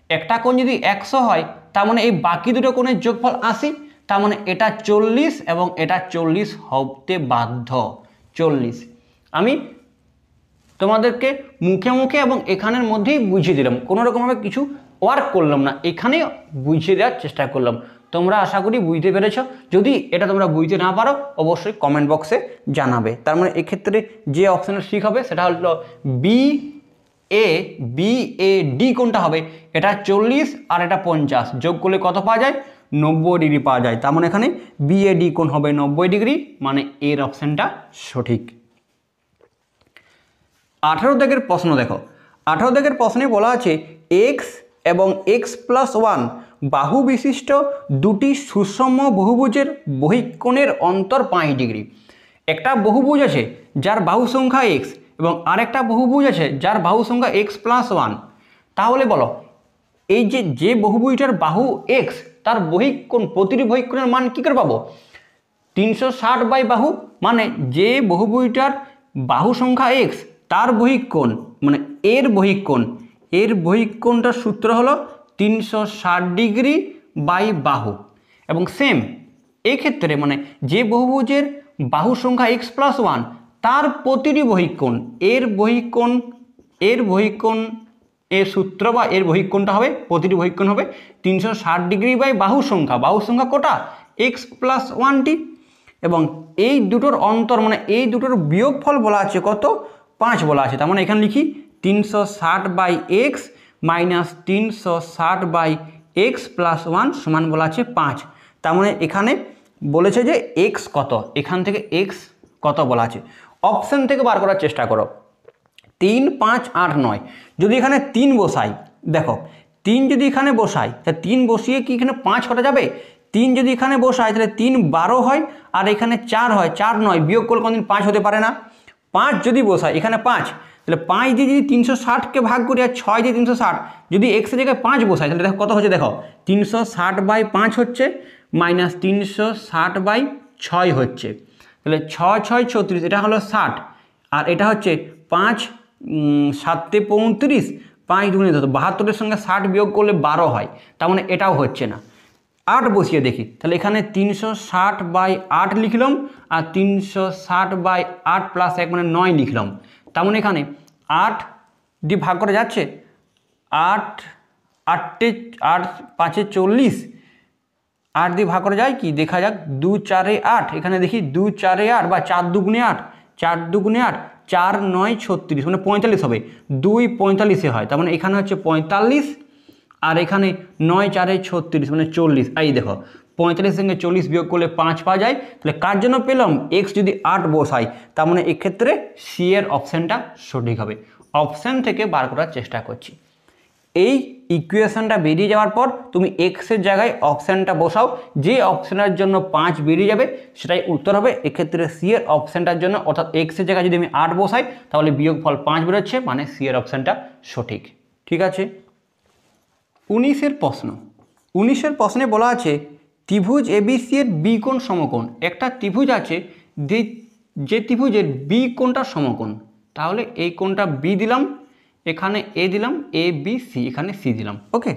একটা কোণ যদি 100 হয় তার মানে এই বাকি দুটো কোণের যোগফল 80, তার মানে এটা 40 এবং এটা 40 হতে বাধ্য, 40। আমি তোমাদেরকে মুখে মুখে এবং এখানের মধ্যেই বুঝিয়ে দিলাম, কোনো রকমভাবে কিছু ওয়ার্ক করলাম না, এখানেই বুঝিয়ে দেওয়ার চেষ্টা করলাম। তোমরা আশা করি বুঝতে পেরেছ। যদি এটা তোমরা বুঝতে না পারো অবশ্যই কমেন্ট বক্সে জানাবে। তার মানে এক্ষেত্রে যে অপশানটা ঠিক হবে সেটা হলো BAD কোনটা হবে, এটা 40 আর এটা 50, যোগ করলে কত পাওয়া যায়, 90 ডিগ্রি পাওয়া যায়। তার মানে এখানে BAD কোণ হবে 90 ডিগ্রি, মানে এর অপশানটা সঠিক। 18 দাগের প্রশ্ন দেখো। 18 দাগের প্রশ্নে বলা আছে x এবং x+1 বাহু বিশিষ্ট দুটি সুষম বহুভুজের বহিঃকোণের অন্তর 5 ডিগ্রি। একটা বহুভুজ আছে যার বাহু সংখ্যা x এবং আরেকটা বহুভুজ আছে যার বাহু সংখ্যা x+1। তাহলে বলো এই যে বহুভুজটার বাহু x তার বহিঃকোণ, প্রতিটি বহিঃকোণের মান কী করে পাবো, 360 বাই বাহু, মানে যে বহুভুজটার বাহু সংখ্যা x তার বহিঃকোণ মানে এর বহিঃকোণটার সূত্র হলো 360 ডিগ্রি বাই বাহু। এবং সেম এই ক্ষেত্রে মানে যে বহুভুজের বাহু সংখ্যা x+1 তার প্রতিটি বহিকোণ এর বহিকোণ এর সূত্র বা এর বহিকোণটা হবে, প্রতিটি বহিকোণ হবে 360 ডিগ্রি বাই বাহু সংখ্যা কোটা এক্স প্লাস 1টি, এবং এই দুটোর অন্তর মানে এই দুটোর বিয়োগফল বলা আছে কত, 5 বলা আছে। তার মানে এখানে লিখি 360 by x minus 360 by x plus 1 সমান বলা আছে 5। তার মানে এখানে বলেছে যে এক্স কত, এখান থেকে এক্স কত বলা আছে। অপশন থেকে বার করার চেষ্টা করো। 3, 5, 8, 9 যদি এখানে 3 বসাই, দেখো 3 যদি এখানে বসাই তাহলে 3 বসিয়ে কি এখানে 5 করা যাবে? 3 যদি এখানে বসাই তাহলে 3 12 হয়, আর এখানে 4 হয়, 4 9 বিয়োগ করলে কোনদিন 5 হতে পারে না। 5 যদি বসাই এখানে 5, তাহলে 5 দিয়ে যদি 360কে ভাগ করি আর 6 দিয়ে 360, যদি x এর জায়গায় 5 বসাই তাহলে দেখো কত হচ্ছে, দেখো 360 বাই 5 হচ্ছে মাইনাস 360 বাই 6 হচ্ছে, তাহলে 6 6 36, এটা হলো 60, আর এটা হচ্ছে 5 7 35, 5 দুগুণে 72-এর সঙ্গে 60 বিয়োগ করলে 12 হয়, তার মানে এটাও হচ্ছে না। 8 বসিয়ে দেখি, তাহলে এখানে 360 বাই 8 লিখলাম, আর 360 বাই 8 প্লাস 1 মানে 9 লিখলাম। তার মানে এখানে 8 দিয়ে ভাগ করা যাচ্ছে, 8 5 40, 8 দিয়ে ভাগ করা যায় কি দেখা যাক, 2 4 8, এখানে দেখি 2 4 8 বা 4 দুগুণে 8, 4 দুগুণে 8, 4 9 36 মানে 45 হবে, 2 45 হয়, তার মানে এখানে হচ্ছে 45, আর এখানে 9 4 36 মানে 40। এই দেখো 45 সঙ্গে 40 বিয়োগ করলে 5 পাওয়া যায়, তাহলে কার জন্য পেলাম, এক্স যদি 8 বসাই, তার মানে এক্ষেত্রে সি এর অপশানটা সঠিক হবে। অপশান থেকে বার করার চেষ্টা করছি। এই ইকুয়েশনটা বেরিয়ে যাওয়ার পর তুমি এক্সের জায়গায় অপশানটা বসাও, যে অপশানের জন্য 5 বেরিয়ে যাবে সেটাই উত্তর হবে। এক্ষেত্রে সি এর অপশানটার জন্য, অর্থাৎ এক্সের জায়গায় যদি আমি 8 বসাই তাহলে বিয়োগফল 5 বেরোচ্ছে, মানে সি এর অপশানটা সঠিক। ঠিক আছে। 19-এর প্রশ্ন। 19-এর প্রশ্নে বলা আছে ত্রিভুজ এবিসি এর বি কোণ সমকোণ। একটা ত্রিভুজ আছে যে ত্রিভুজের বি কোণটা সমকোণ, তাহলে এই কোণটা বি দিলাম, এখানে এ দিলাম, এ বি সি, এখানে সি দিলাম। ওকে,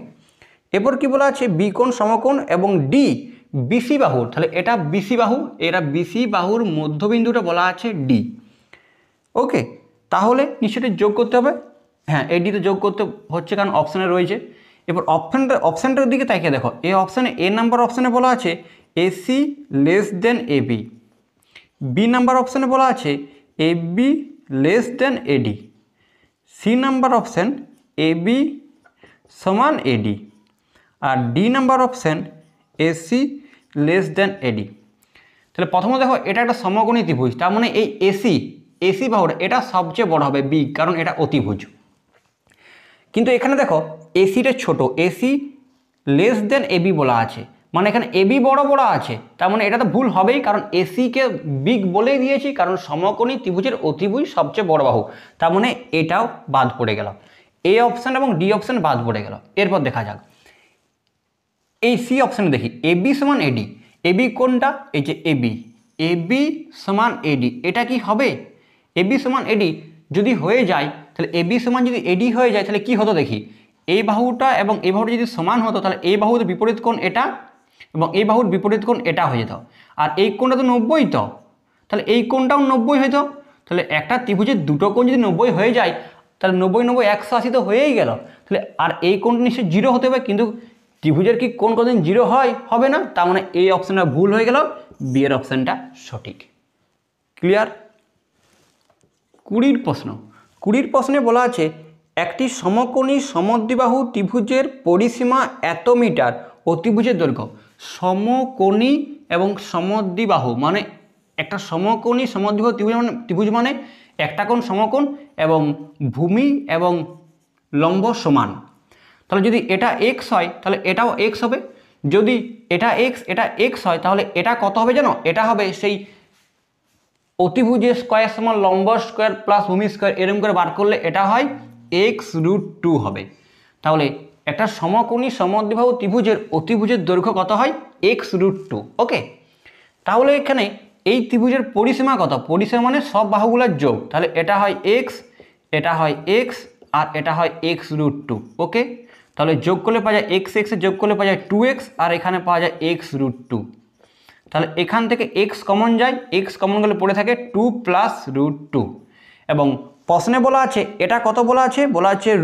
এরপর কি বলা আছে, বি কোণ সমকোণ এবং ডি বিসি বাহুর, তাহলে এটা বিসি বাহু, এরা বিসি বাহুর মধ্যবিন্দুটা বলা আছে ডি। ওকে, তাহলে নিশ্চয়ই যোগ করতে হবে, হ্যাঁ এই ডিতে যোগ করতে হচ্ছে কারণ অপশানে রয়েছে। এবার অপশানটার দিকে তাকিয়ে দেখো, এই অপশানে এ নাম্বার অপশানে বলা আছে AC less than AB, B number অপশানে বলা আছে AB less than AD, C number option AB সমান এডি, আর D number option AC less than AD. তাহলে প্রথমে দেখো এটা একটা সমকোণী ত্রিভুজ, তার মানে এই এসি বাহুটা এটা সবচেয়ে বড় হবে বি, কারণ এটা অতিভুজ। কিন্তু এখানে দেখো এসিটা ছোট, এসি লেস দেন এবি বলা আছে, মানে এখানে এবি বড় বড় আছে, তার মানে এটা তো ভুল হবেই, কারণ এসিকে বিগ বলেই দিয়েছি, কারণ সমকোণী ত্রিভুজের অতিভুজ সবচেয়ে বড় বাহু, তার মানে এটাও বাদ পড়ে গেল, এ অপশান এবং ডি অপশান বাদ পড়ে গেল। এরপর দেখা যাক এই সি অপশানে দেখি এবি সমান এডি, এবি কোনটা, এই যে এবি সমান এডি, এটা কি হবে, এবি সমান এডি যদি হয়ে যায়, তাহলে এবি সমান যদি এডি হয়ে যায় তাহলে কি হতো দেখি, এই বাহুটা এবং এই বাহুটা যদি সমান হতো তাহলে এই বাহুর বিপরীত কোণ এটা এবং এই বাহুর বিপরীত কোণ এটা হয়ে যেত, আর এই কোণটা তো 90, তো তাহলে এই কোণটাও 90 হইতো, তাহলে একটা ত্রিভুজের দুটো কোণ যদি 90 হয়ে যায় তাহলে 90 90 180 তো হয়েই গেল, তাহলে আর এই কোণটা নিশ্চয়ই 0 হতে হবে, কিন্তু ত্রিভুজের কি কোণ কোনদিন 0 হয়, হবে না, তার মানে এই অপশানটা ভুল হয়ে গেল, বি এর অপশানটা সঠিক। ক্লিয়ার। 20-র প্রশ্ন। 20-র প্রশ্নে বলা আছে একটি সমকোণী সমদ্বিবাহু ত্রিভুজের পরিসীমা এত মিটার ও ত্রিভুজের দৈর্ঘ্য। সমকোণী এবং সমদ্বিবাহু মানে একটা সমকোণী সমদ্বিবাহু ত্রিভুজ মানে একটা কোণ সমকোণ এবং ভূমি এবং লম্ব সমান, তাহলে যদি এটা এক্স হয় তাহলে এটাও এক্স হবে, যদি এটা এক্স হয় তাহলে এটা কত হবে জানো, এটা হবে সেই অতিভুজের স্কয়ার সমান লম্ব স্কয়ার প্লাস ভূমি স্কয়ার, এরকম করে বার করলে এটা হয় x√2 হবে। তাহলে একটা সমকোণী সমদ্বিবাহু ত্রিভুজের অতিভুজের দৈর্ঘ্য কত হয়, x√2। ওকে, তাহলে এখানে এই ত্রিভুজের পরিসীমা কত, পরিসীমা মানে সব বাহুগুলোর যোগ, তাহলে এটা হয় x, এটা হয় x, আর এটা হয় x√2। ওকে, তাহলে যোগ করলে পাওয়া যায় x যোগ করলে পাওয়া যায় 2x, আর এখানে পাওয়া যায় x√2। তাহলে এখান থেকে এক্স কমন যায়, এক্স কমন গেলে পড়ে থাকে 2 প্লাস √2 এবং প্রশ্নে বলা আছে এটা কত বলা আছে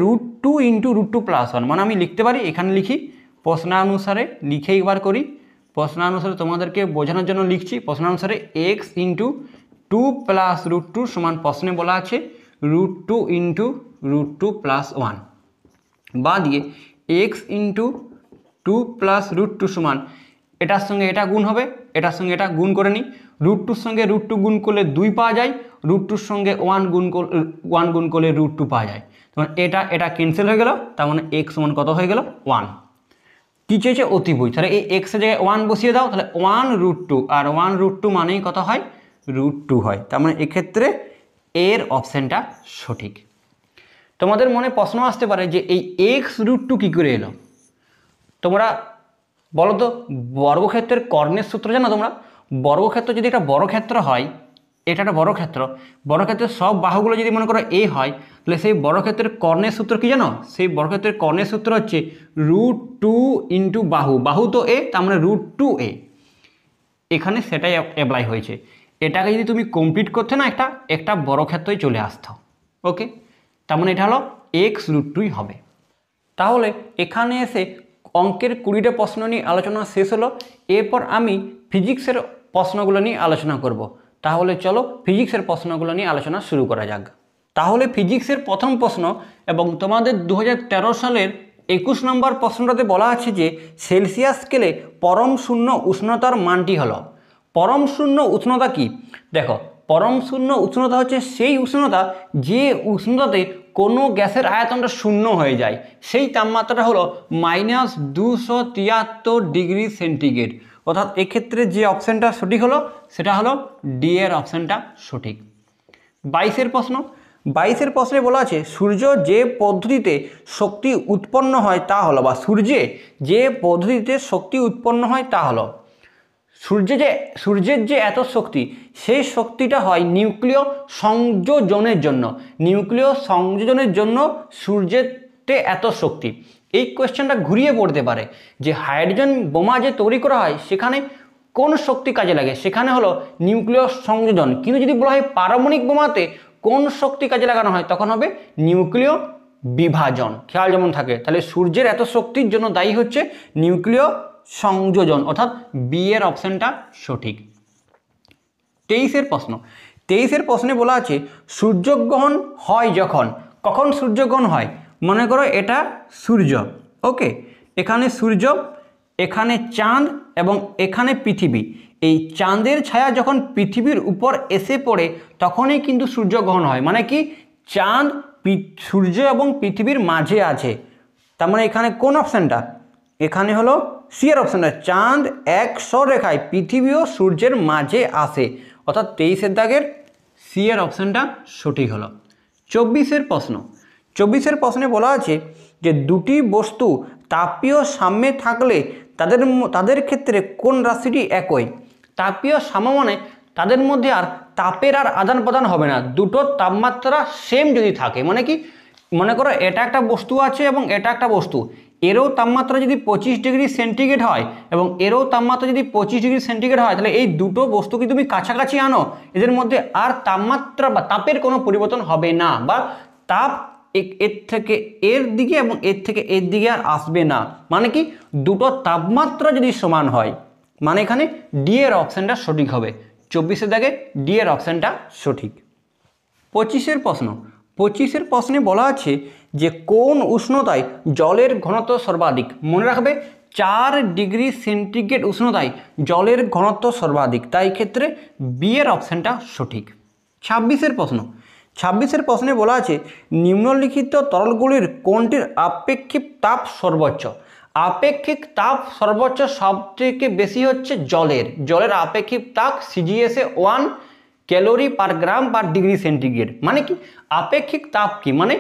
√2 ইন্টু √2 প্লাস 1 মানে আমি লিখতে পারি এখানে লিখি প্রশ্নানুসারে লিখে একবার করি প্রশ্নানুসারে তোমাদেরকে বোঝানোর জন্য লিখছি প্রশ্নানুসারে এক্স ইন্টু 2 প্লাস √2 সমান প্রশ্নে বলা আছে √2 ইন্টু √2 প্লাস 1 বা দিয়ে এক্স ইন্টু 2 প্লাস √2 সমান এটার সঙ্গে এটা গুণ হবে এটার সঙ্গে এটা গুণ করে নিই √2 সঙ্গে √2 গুণ করলে 2 পাওয়া যায় √2 সঙ্গে 1 গুণ করলে √2 পাওয়া যায় তখন এটা ক্যান্সেল হয়ে গেল তার মানে x সমান কত হয়ে গেল 1 কি চেয়েছে অতিভুজ তাহলে এই x এর জায়গায় 1 বসিয়ে দাও তাহলে 1√2 আর 1√2 মানেই কত হয় √2 হয় তার মানে এক্ষেত্রে এর অপশনটা সঠিক তোমাদের মনে প্রশ্ন আসতে পারে যে এই x√2 কি করে এলো তোমরা বলো তো বর্গক্ষেত্রের কর্ণের সূত্র জানো তোমরা বর্গক্ষেত্র যদি একটা বর্গক্ষেত্র হয় এটা একটা বর্গক্ষেত্রের সব বাহুগুলো যদি মনে করো a হয় তাহলে সেই বর্গক্ষেত্রের কর্ণের সূত্র কি জানো সেই বর্গক্ষেত্রের কর্ণের সূত্র হচ্ছে √2 ইন্টু বাহু তো a তার মানে √2a এখানে সেটাই অ্যাপ্লাই হয়েছে এটাকে যদি তুমি কমপ্লিট করতে না একটা বর্গক্ষেত্রই চলে আসতো ওকে তার মানে এটা হলো x√2 হবে তাহলে এখানে এসে অঙ্কের 20টা প্রশ্ন নিয়ে আলোচনা শেষ হলো এরপর আমি ফিজিক্সের প্রশ্নগুলো নিয়ে আলোচনা করব তাহলে চলো ফিজিক্সের প্রশ্নগুলো নিয়ে আলোচনা শুরু করা যাক তাহলে ফিজিক্সের প্রথম প্রশ্ন এবং তোমাদের 2013 সালের 21 নম্বর প্রশ্নটাতে বলা আছে যে সেলসিয়াস স্কেলে পরম শূন্য উষ্ণতার মানটি হলো পরম শূন্য উষ্ণতা কি দেখো পরম শূন্য উষ্ণতা হচ্ছে সেই উষ্ণতা যে উষ্ণতাতে কোনো গ্যাসের আয়তনটা শূন্য হয়ে যায় সেই তাপমাত্রাটা হলো -273 ডিগ্রি সেন্টিগ্রেড অর্থাৎ এক্ষেত্রে যে অপশানটা সঠিক হলো সেটা হলো ডি এর অপশানটা সঠিক 22 প্রশ্নে বলা আছে সূর্য যে পদ্ধতিতে শক্তি উৎপন্ন হয় তা হলো বা সূর্যে যে পদ্ধতিতে শক্তি উৎপন্ন হয় তা হলো সূর্যের যে এত শক্তি সেই শক্তিটা হয় নিউক্লিয় সংযোজনের জন্য সূর্যেতে এত শক্তি এই কোয়েশ্চেনটা ঘুরিয়ে পড়তে পারে যে হাইড্রোজেন বোমা যে তৈরি করা হয় সেখানে কোন শক্তি কাজে লাগে সেখানে হলো নিউক্লিয় সংযোজন কিন্তু যদি বলা হয় পারমাণবিক বোমাতে কোন শক্তি কাজে লাগানো হয় তখন হবে নিউক্লিয় বিভাজন খেয়াল যেমন থাকে তাহলে সূর্যের এত শক্তির জন্য দায়ী হচ্ছে নিউক্লিয় সংযোজন অর্থাৎ বি এর অপশনটা সঠিক 23 প্রশ্নে বলা আছে সূর্যগ্রহণ হয় কখন সূর্যগ্রহণ হয় মনে করো এটা সূর্য ওকে এখানে সূর্য এখানে চাঁদ এবং এখানে পৃথিবী এই চাঁদের ছায়া যখন পৃথিবীর উপর এসে পড়ে তখনই কিন্তু সূর্যগ্রহণ হয় মানে কি চাঁদ সূর্য এবং পৃথিবীর মাঝে আছে তার মানে এখানে কোন অপশনটা এখানে হলো সি এর অপশনটা চাঁদ এক সরেখায় পৃথিবী ও সূর্যের মাঝে আসে অর্থাৎ 23 দাগের সি এর অপশনটা সঠিক হলো 24 প্রশ্নে বলা আছে যে দুটি বস্তু তাপীয় সাম্যে থাকলে তাদের ক্ষেত্রে কোন রাশিটি একই তাপীয় সাম্য মানে তাদের মধ্যে আর তাপের আর আদান প্রদান হবে না দুটো তাপমাত্রা সেম যদি থাকে মানে কি মনে করো এটা একটা বস্তু আছে এবং এটা একটা বস্তু এরও তাপমাত্রা যদি 25 ডিগ্রি সেন্টিগ্রেড হয় এবং এরও তাপমাত্রা যদি 25 ডিগ্রি সেন্টিগ্রেড হয় তাহলে এই দুটো বস্তুকে তুমি কাছাকাছি আনো এদের মধ্যে আর তাপমাত্রা বা তাপের কোনো পরিবর্তন হবে না বা তাপ এর থেকে এর দিকে এবং এর থেকে এর দিকে আর আসবে না মানে কি দুটো তাপমাত্রা যদি সমান হয় মানে এখানে ডি এর অপশনটা সঠিক হবে 24 দাগে ডি এর অপশনটা সঠিক 25 প্রশ্নে বলা আছে যে কোন উষ্ণতায় জলের ঘনত্ব সর্বাধিক মনে রাখবে 4 ডিগ্রি সেন্টিগ্রেড উষ্ণতায় জলের ঘনত্ব সর্বাধিক তাই ক্ষেত্রে বি এর অপশনটা সঠিক 26 প্রশ্নে বলা আছে নিম্নলিখিত তরলগুলির কোনটির আপেক্ষিক তাপ সর্বোচ্চ আপেক্ষিক তাপ সর্বোচ্চ সবথেকে বেশি হচ্ছে জলের আপেক্ষিক তাপ সিজিএসে 1 ক্যালোরি পার গ্রাম পার ডিগ্রি সেন্টিগ্রেড মানে কি আপেক্ষিক তাপ কি মানে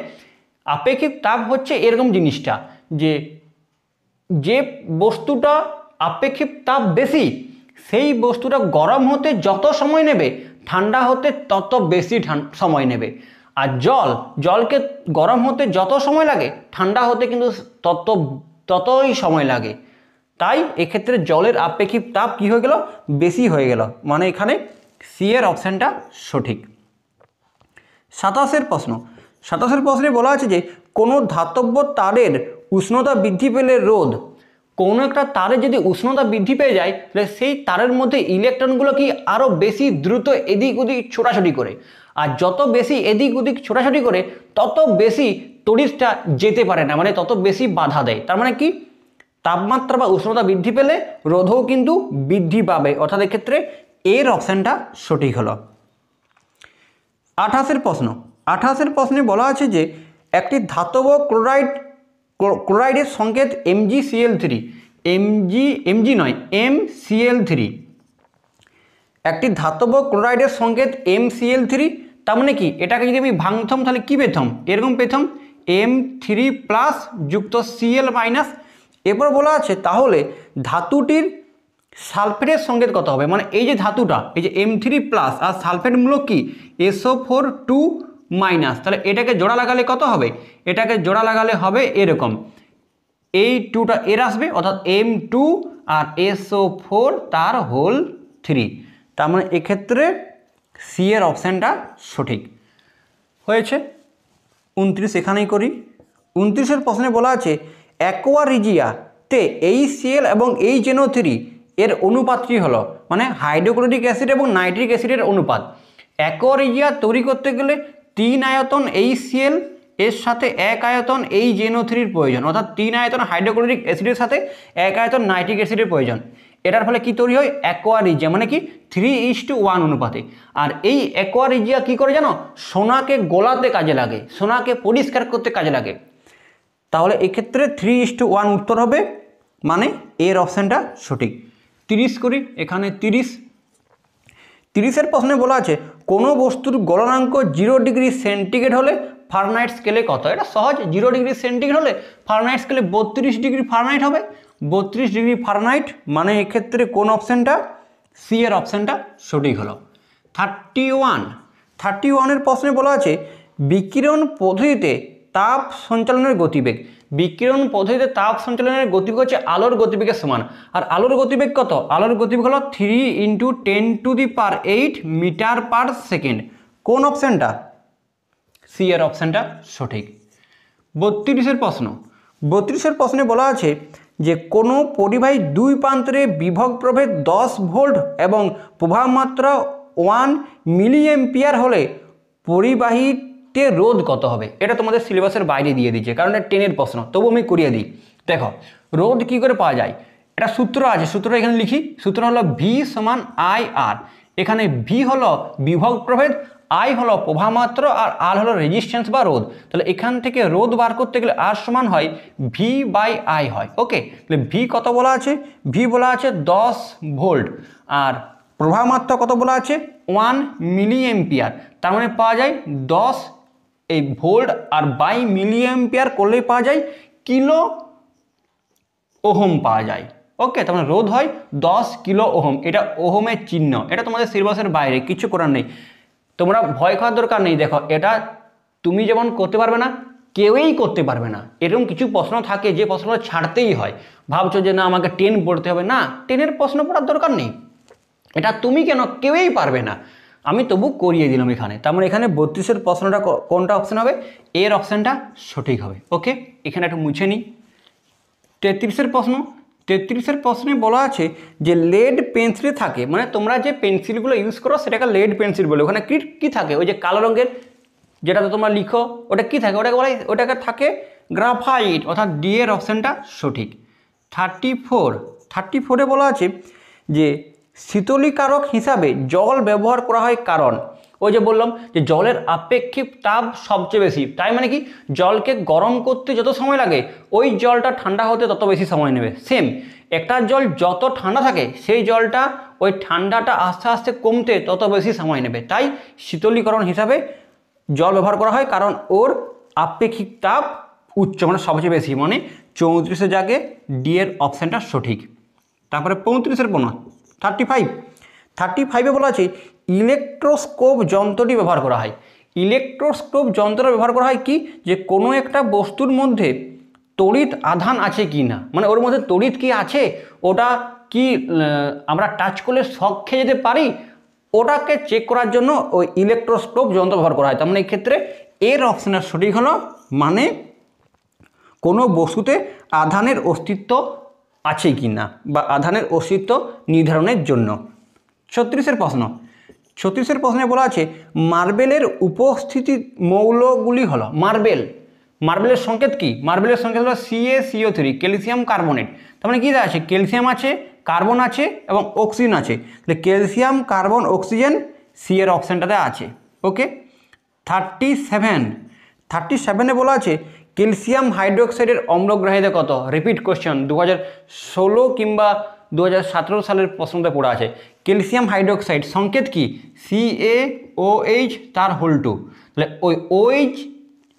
আপেক্ষিক তাপ হচ্ছে এরকম জিনিসটা যে বস্তুটা আপেক্ষিক তাপ বেশি সেই বস্তুটা গরম হতে যত সময় নেবে ঠান্ডা হতে তত বেশি সময় নেবে আর জলকে গরম হতে যত সময় লাগে ঠান্ডা হতে কিন্তু ততই সময় লাগে তাই এক্ষেত্রে জলের আপেক্ষিক তাপ কি হয়ে গেল, বেশি হয়ে গেল, মানে এখানে সি এর অপশানটা সঠিক। 27 প্রশ্নে বলা আছে যে কোনো ধাতব্য তারের উষ্ণতা বৃদ্ধি পেলে রোধ, কোনো একটা তারে যদি উষ্ণতা বৃদ্ধি পেয়ে যায় তাহলে সেই তারের মধ্যে ইলেকট্রনগুলো কি আরও বেশি দ্রুত এদিক ওদিক ছোটাছুটি করে, আর যত বেশি এদিক ওদিক ছোটাছুটি করে তত বেশি তড়িৎটা যেতে পারে না, মানে তত বেশি বাধা দেয়। তার মানে কি, তাপমাত্রা বা উষ্ণতা বৃদ্ধি পেলে রোধও কিন্তু বৃদ্ধি পাবে, অর্থাৎ এক্ষেত্রে এর অপশানটা সঠিক হলো। 28 প্রশ্নে বলা আছে যে একটি ধাতব ক্লোরাইডের সংকেত MgCl3, MgCl3, একটি ধাতব ক্লোরাইডের সংকেত MCl3, তার মানে কি এটাকে যদি আমি ভাঙতাম তাহলে কি পেতাম, এরকম পেতাম M3+ যুক্ত Cl-। এরপর বলা আছে তাহলে ধাতুটির সালফেটের সংকেত কত হবে, মানে এই যে ধাতুটা এই যে M3+ আর সালফেট মূলক কি SO4 2-, তাহলে এটাকে জোড়া লাগালে কত হবে, এটাকে জোড়া লাগালে হবে এরকম, এই 2টা এর আসবে অর্থাৎ M2 আর SO4 তার হোল 3, তার মানে এক্ষেত্রে সি এর অপশানটা সঠিক হয়েছে। 29 এখানেই করি। 29 প্রশ্নে বলা আছে অ্যাকোয়া রিজিয়াতে HCl এবং HNO3 এর অনুপাতটি হলো, মানে হাইড্রোক্লোরিক অ্যাসিড এবং নাইট্রিক অ্যাসিডের অনুপাত। অ্যাকোয়া রিজিয়া তৈরি করতে গেলে 3 আয়তন HCl এর সাথে 1 আয়তন HNO3 প্রয়োজন, অর্থাৎ 3 আয়তন হাইড্রোক্লোরিক অ্যাসিডের সাথে 1 আয়তন নাইট্রিক অ্যাসিডের প্রয়োজন। এটার ফলে কি তৈরি হয়, অ্যাকোয়া রিজিয়া, মানে কি 3:1 অনুপাতে। আর এই অ্যাকোয়া রিজিয়া কি করে জানো, সোনাকে গোলাতে কাজে লাগে, সোনাকে পরিষ্কার করতে কাজে লাগে। তাহলে এক্ষেত্রে 3:1 উত্তর হবে, মানে এর অপশানটা সঠিক। 30 করি, এখানে 30 প্রশ্নে বলা আছে কোনো বস্তুর গলনাঙ্ক 0 ডিগ্রি সেন্টিগ্রেড হলে ফারেনহাইট স্কেলে কত। এটা সহজ, 0 ডিগ্রি সেন্টিগ্রেড হলে ফারেনহাইট স্কেলে 32 ডিগ্রি ফারেনহাইট হবে, 32 ডিগ্রি ফারেনহাইট, মানে এক্ষেত্রে কোন অপশানটা, সি এর অপশানটা সঠিক হলো। 31 প্রশ্নে বলা আছে বিকিরণ পদ্ধতিতে তাপ সঞ্চালনের গতিবেগ, বিকিরণ পদ্ধতিতে তাপ সঞ্চালনের গতিবেগ হচ্ছে আলোর গতিবেগের সমান, আর আলোর গতিবেগ কত, আলোর গতিবেগ হলো 3 × 10⁸ মিটার/সেকেন্ড। কোন অপশানটা, সি এর অপশানটা সঠিক। 32 প্রশ্নে বলা আছে যে কোনো পরিবাহী 2 প্রান্তের বিভব প্রভেদ 10 ভোল্ট এবং প্রবাহ মাত্রা 1 মিলিঅ্যাম্পিয়ার হলে পরিবাহীতে রোধ কত হবে। এটা তোমাদের সিলেবাসের বাইরে দিয়ে দিচ্ছে, কারণ এটা 10-এর প্রশ্ন, তবু আমি করিয়ে দিই। দেখো রোধ কি করে পাওয়া যায়, এটা সূত্র আছে, সূত্রটা এখানে লিখি। সূত্র হলো V = IR। এখানে V হলো বিভব প্রভেদ, I হলো প্রবাহ মাত্রা, আর R হলো রেজিস্ট্যান্স বা রোধ। তাহলে এখান থেকে রোধ বার করতে গেলে R সমান হয় V/I হয়। ওকে, তাহলে V কত বলা আছে, V বলা আছে 10 ভোল্ট, আর প্রবাহ মাত্রা কত বলা আছে 1 মিলিঅ্যাম্পিয়ার। তার মানে পাওয়া যায় 10 এই ভোল্ট আর বাই মিলিঅ্যাম্পিয়ার করলেই পাওয়া যায় কিলো ওহম পাওয়া যায়। ওকে, তার মানে রোধ হয় 10 কিলো ওহম, এটা ওহমের চিহ্ন, এটা তোমাদের সিলেবাসের বাইরে, কিছু করার নেই, তোমরা ভয় খাওয়ার দরকার নেই। দেখো এটা তুমি যেমন করতে পারবে না, কেউই করতে পারবে না। এরকম কিছু প্রশ্ন থাকে যে প্রশ্নটা ছাড়তেই হয়, ভাবছো যে না আমাকে 10 পড়তে হবে, না 10-এর প্রশ্ন পড়ার দরকার নেই, এটা তুমি কেন, কেউই পারবে না, আমি তবু করিয়ে দিলাম এখানে। তার মানে এখানে 32-এর প্রশ্নটা কোনটা অপশান হবে, এর অপশানটা সঠিক হবে। ওকে, এখানে একটু মুছে নিই। 33-এর প্রশ্নে বলা আছে যে লেড পেন্সিলে থাকে, মানে তোমরা যে পেন্সিলগুলো ইউজ করো সেটাকে লেড পেন্সিল বলে, ওখানে কি থাকে, ওই যে কালো রঙের যেটাতে তোমরা লিখো ওটা কি থাকে, ওটাকে থাকে গ্রাফাইট, অর্থাৎ ডি এর অপশানটা সঠিক। 34-এ বলা আছে যে শীতলীকারক হিসাবে জল ব্যবহার করা হয়, কারণ ওই যে বললাম যে জলের আপেক্ষিক তাপ সবচেয়ে বেশি, তাই মানে কি জলকে গরম করতে যত সময় লাগে ওই জলটা ঠান্ডা হতে তত বেশি সময় নেবে। সেম একটা জল যত ঠান্ডা থাকে সেই জলটা ওই ঠান্ডাটা আস্তে আস্তে কমতে তত বেশি সময় নেবে, তাই শীতলীকরণ হিসাবে জল ব্যবহার করা হয়, কারণ ওর আপেক্ষিক তাপ উচ্চ, মানে সবচেয়ে বেশি, মানে 34-এর জায়গায় ডি এর অপশানটা সঠিক। তারপরে 35-এর পণ্য 35-এ বলা আছে ইলেকট্রোস্কোপ যন্ত্রটি ব্যবহার করা হয়। ইলেকট্রোস্কোপ যন্ত্র ব্যবহার করা হয় কি, যে কোনো একটা বস্তুর মধ্যে তড়িৎ আধান আছে কি না, মানে ওর মধ্যে তড়িৎ কি আছে, ওটা কি আমরা টাচ করলে শক খেয়ে যেতে পারি, ওটাকে চেক করার জন্য ওই ইলেকট্রোস্কোপ যন্ত্র ব্যবহার করা হয়। তার মানে এই ক্ষেত্রে এর অপশানটা সঠিক হলো, মানে কোনো বস্তুতে আধানের অস্তিত্ব আছে কি না বা আধানের অস্তিত্ব নির্ধারণের জন্য। 36-এর প্রশ্ন, 36-এর প্রশ্নে বলা আছে মার্বেলের উপস্থিতি মৌলগুলি হলো, মার্বেলের সংকেত কি, মার্বেলের সংকেত হলো CaCO3 ক্যালসিয়াম কার্বনেট। তার মানে কি আছে, ক্যালসিয়াম আছে, কার্বন আছে এবং অক্সিজেন আছে, তাহলে ক্যালসিয়াম কার্বন অক্সিজেন সি এর অপশানটাতে আছে। ওকে। 37-এ বলা আছে ক্যালসিয়াম হাইড্রোক্সাইডের অম্লগ্রাহীতা কত। রিপিট কোশ্চেন, 2016 কিংবা 2017 সালের প্রশ্নতে পড়া আছে। ক্যালসিয়াম হাইড্রোক্সাইড সংকেত কি, CaOH তার হোল 2, তাহলে ওই OH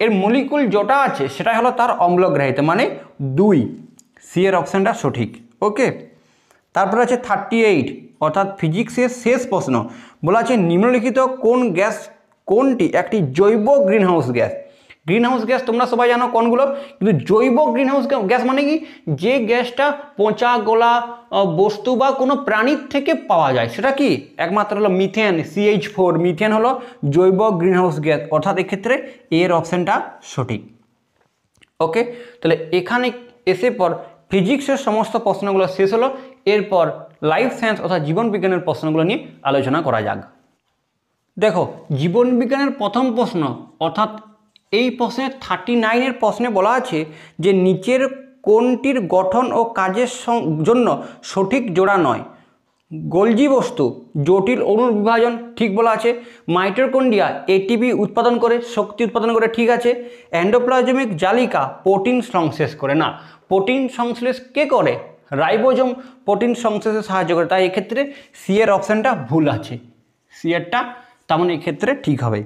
এর মলিকুল যেটা আছে সেটাই হলো তার অম্লগ্রাহীতা, মানে 2, সি এর অপশানটা সঠিক। ওকে। তারপরে আছে 38, অর্থাৎ ফিজিক্সের শেষ প্রশ্ন, বলা আছে নিম্নলিখিত কোনটি একটি জৈব গ্রিনহাউস গ্যাস। গ্রিনহাউস গ্যাস তোমরা সবাই জানো কোনগুলো, কিন্তু জৈব গ্রিনহাউস গ্যাস মানে কি, যে গ্যাসটা পচা গলা বস্তু বা কোনো প্রাণীর থেকে পাওয়া যায়, সেটা কি, একমাত্র হলো মিথেন, CH4, মিথেন হলো জৈব গ্রিনহাউস গ্যাস, অর্থাৎ এক্ষেত্রে এর অপশানটা সঠিক। ওকে, তাহলে এখানে এসে পর ফিজিক্সের সমস্ত প্রশ্নগুলো শেষ হলো, এরপর লাইফ সায়েন্স অর্থাৎ জীবন বিজ্ঞানের প্রশ্নগুলো নিয়ে আলোচনা করা যাক। দেখো, জীবন বিজ্ঞানের প্রথম প্রশ্ন, অর্থাৎ এই প্রশ্নে 39-এর প্রশ্নে বলা আছে যে নিচের কোনটির গঠন ও কাজের জন্য সঠিক জোড়া নয়। গোলজি বস্তু জটিল অণুর বিভাজন, ঠিক বলা আছে। মাইটোকন্ড্রিয়া ATP উৎপাদন করে, শক্তি উৎপাদন করে, ঠিক আছে। এন্ডোপ্লাজমিক জালিকা প্রোটিন সংশ্লেষ করে না, প্রোটিন সংশ্লেষ কে করে, রাইবোজোম প্রোটিন সংশ্লেষে সাহায্য করে, তাই এক্ষেত্রে সি এর অপশানটা ভুল আছে, সি এরটা তেমন এক্ষেত্রে ঠিক হবে।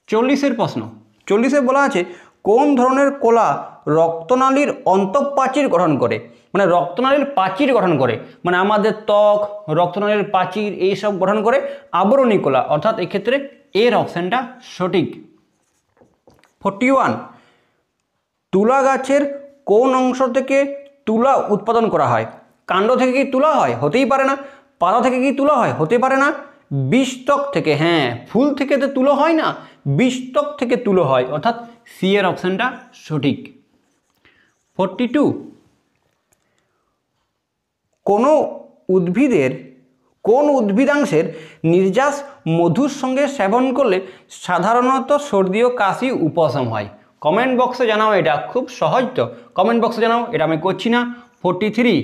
40-এর প্রশ্ন, 40-এ বলা আছে কোন ধরনের কলা রক্তনালীর অন্তঃপ্রাচীর গঠন করে, মানে রক্তনালীর প্রাচীর গঠন করে, মানে আমাদের ত্বক, রক্তনালীর প্রাচীর এইসব গঠন করে আবরণী কলা, অর্থাৎ এক্ষেত্রে এর অপশানটা সঠিক। 41, তুলা গাছের কোন অংশ থেকে তুলা উৎপাদন করা হয়। কাণ্ড থেকে কি তুলা হয়, হতেই পারে না। পাতা থেকে কি তুলা হয়, হতে পারে না। বীজত্বক থেকে, হ্যাঁ, ফুল থেকে তো তুলো হয় না, বীজত্বক থেকে তুলো হয়, অর্থাৎ সি এর অপশানটা সঠিক। 42, কোনো উদ্ভিদের কোন উদ্ভিদাংশের নির্যাস মধুর সঙ্গে সেবন করলে সাধারণত সর্দি ও কাশি উপশম হয়। কমেন্ট বক্সে জানাও, এটা খুব সহজ তো, কমেন্ট বক্সে জানাও, এটা আমি করছি না। 43,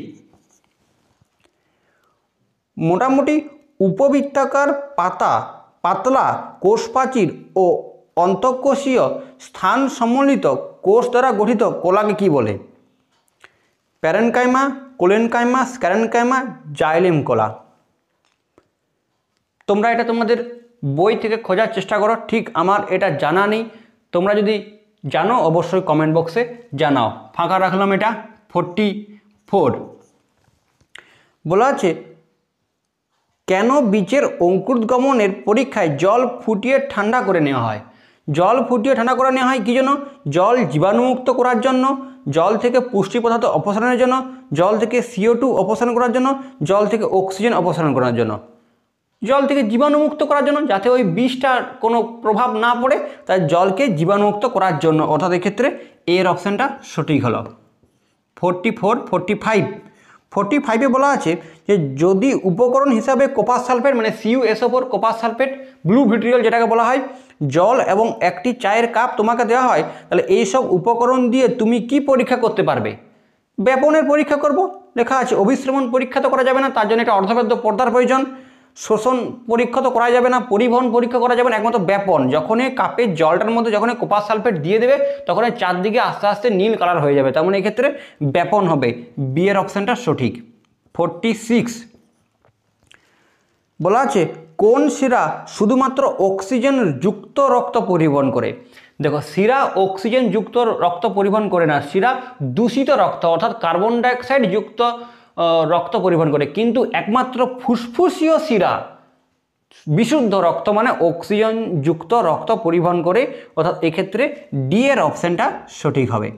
মোটামুটি উপবৃত্তাকার পাতলা কোষ প্রাচীর ও অন্তঃকোষীয় স্থান সম্মিলিত কোষ দ্বারা গঠিত কলাকে কি বলে। প্যারেনকাইমা, কোলেনকাইমা, স্ক্যারেনকাইমা, জাইলেম কলা। তোমরা এটা তোমাদের বই থেকে খোঁজার চেষ্টা করো, ঠিক আমার এটা জানা নেই, তোমরা যদি জানো অবশ্যই কমেন্ট বক্সে জানাও। ফাঁকা রাখলাম এটা। 44, বলা আছে কেন বীজের অঙ্কুরোদ্গমনের পরীক্ষায় জল ফুটিয়ে ঠান্ডা করে নেওয়া হয়। জল ফুটিয়ে ঠান্ডা করে নেওয়া হয় কী জন্য, জল জীবাণুমুক্ত করার জন্য, জল থেকে পুষ্টি পদার্থ অপসারণের জন্য, জল থেকে CO2 অপসারণ করার জন্য, জল থেকে অক্সিজেন অপসারণ করার জন্য। জল থেকে জীবাণুমুক্ত করার জন্য, যাতে ওই বিষটার কোনো প্রভাব না পড়ে, তাই জলকে জীবাণুমুক্ত করার জন্য, অর্থাৎ এক্ষেত্রে এর অপশানটা সঠিক হলো। 45-এ বলা আছে যে যদি উপকরণ হিসাবে কপার সালফেট, মানে CuSO4 copper sulphate, blue vitriol যেটাকে বলা হয়, জল এবং একটি চায়ের কাপ তোমাকে দেওয়া হয়, তাহলে এইসব উপকরণ দিয়ে তুমি কি পরীক্ষা করতে পারবে। ব্যাপনের পরীক্ষা করব, লেখা আছে। অভিশ্রমণ পরীক্ষা তো করা যাবে না, তার জন্য একটা অর্ধবেদ্য পর্দার প্রয়োজন। শোষণ পরীক্ষা তো করা যাবে না, পরিবহন পরীক্ষা করা যাবে না, একমাত্র ব্যাপন। যখনই কাপের জলটার মধ্যে যখনই কপার সালফেট দিয়ে দেবে, তখন চারদিকে আস্তে আস্তে নীল কালার হয়ে যাবে, তার মানে এক্ষেত্রে ব্যাপন হবে, বি এর অপশানটা সঠিক। 46, বলা আছে কোন শিরা শুধুমাত্র অক্সিজেন যুক্ত রক্ত পরিবহন করে। দেখো, শিরা অক্সিজেন যুক্ত রক্ত পরিবহন করে না, শিরা দূষিত রক্ত অর্থাৎ কার্বন ডাইঅক্সাইড যুক্ত রক্ত পরিবহন করে, কিন্তু একমাত্র ফুসফুসীয় শিরা বিশুদ্ধ রক্ত মানে অক্সিজেন যুক্ত রক্ত পরিবহন করে, অর্থাৎ এক্ষেত্রে ডি এর অপশানটা সঠিক হবে।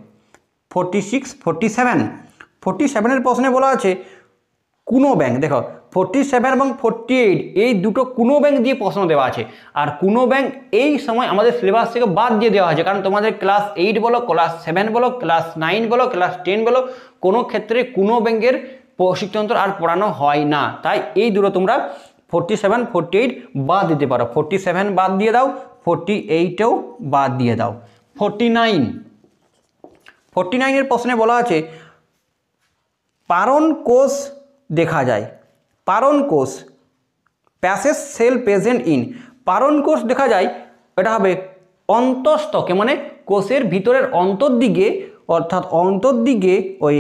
46, 47। 47-এর প্রশ্নে বলা আছে কোনো ব্যাংক, দেখো 47 এবং 48 এই দুটো কোনো ব্যাংক দিয়ে প্রশ্ন দেওয়া আছে। আর কোনো ব্যাংক এই সময় আমাদের সিলেবাস থেকে বাদ দিয়ে দেওয়া হয়েছে, কারণ তোমাদের ক্লাস 8 বলো, ক্লাস 7 বলো, ক্লাস 9 বলো, ক্লাস 10 বলো, কোনো ক্ষেত্রে কোনো ব্যাংকের প্রশিক্ষণতন্ত্র আর পড়ানো হয় না। তাই এই দুটো তোমরা 47, 48 বাদ দিতে পারো। 47 বাদ দিয়ে দাও, 48ও বাদ দিয়ে দাও। 49-এর প্রশ্নে বলা আছে পারণ কোষ দেখা যায়। পারণ কোষ, প্যাসেজ সেল প্রেজেন্ট ইন। পারণ কোষ দেখা যায়, এটা হবে অন্তঃস্থকে, মানে কোষের ভিতরের অন্তর্দিকে, অর্থাৎ অন্তর্দিকে ওই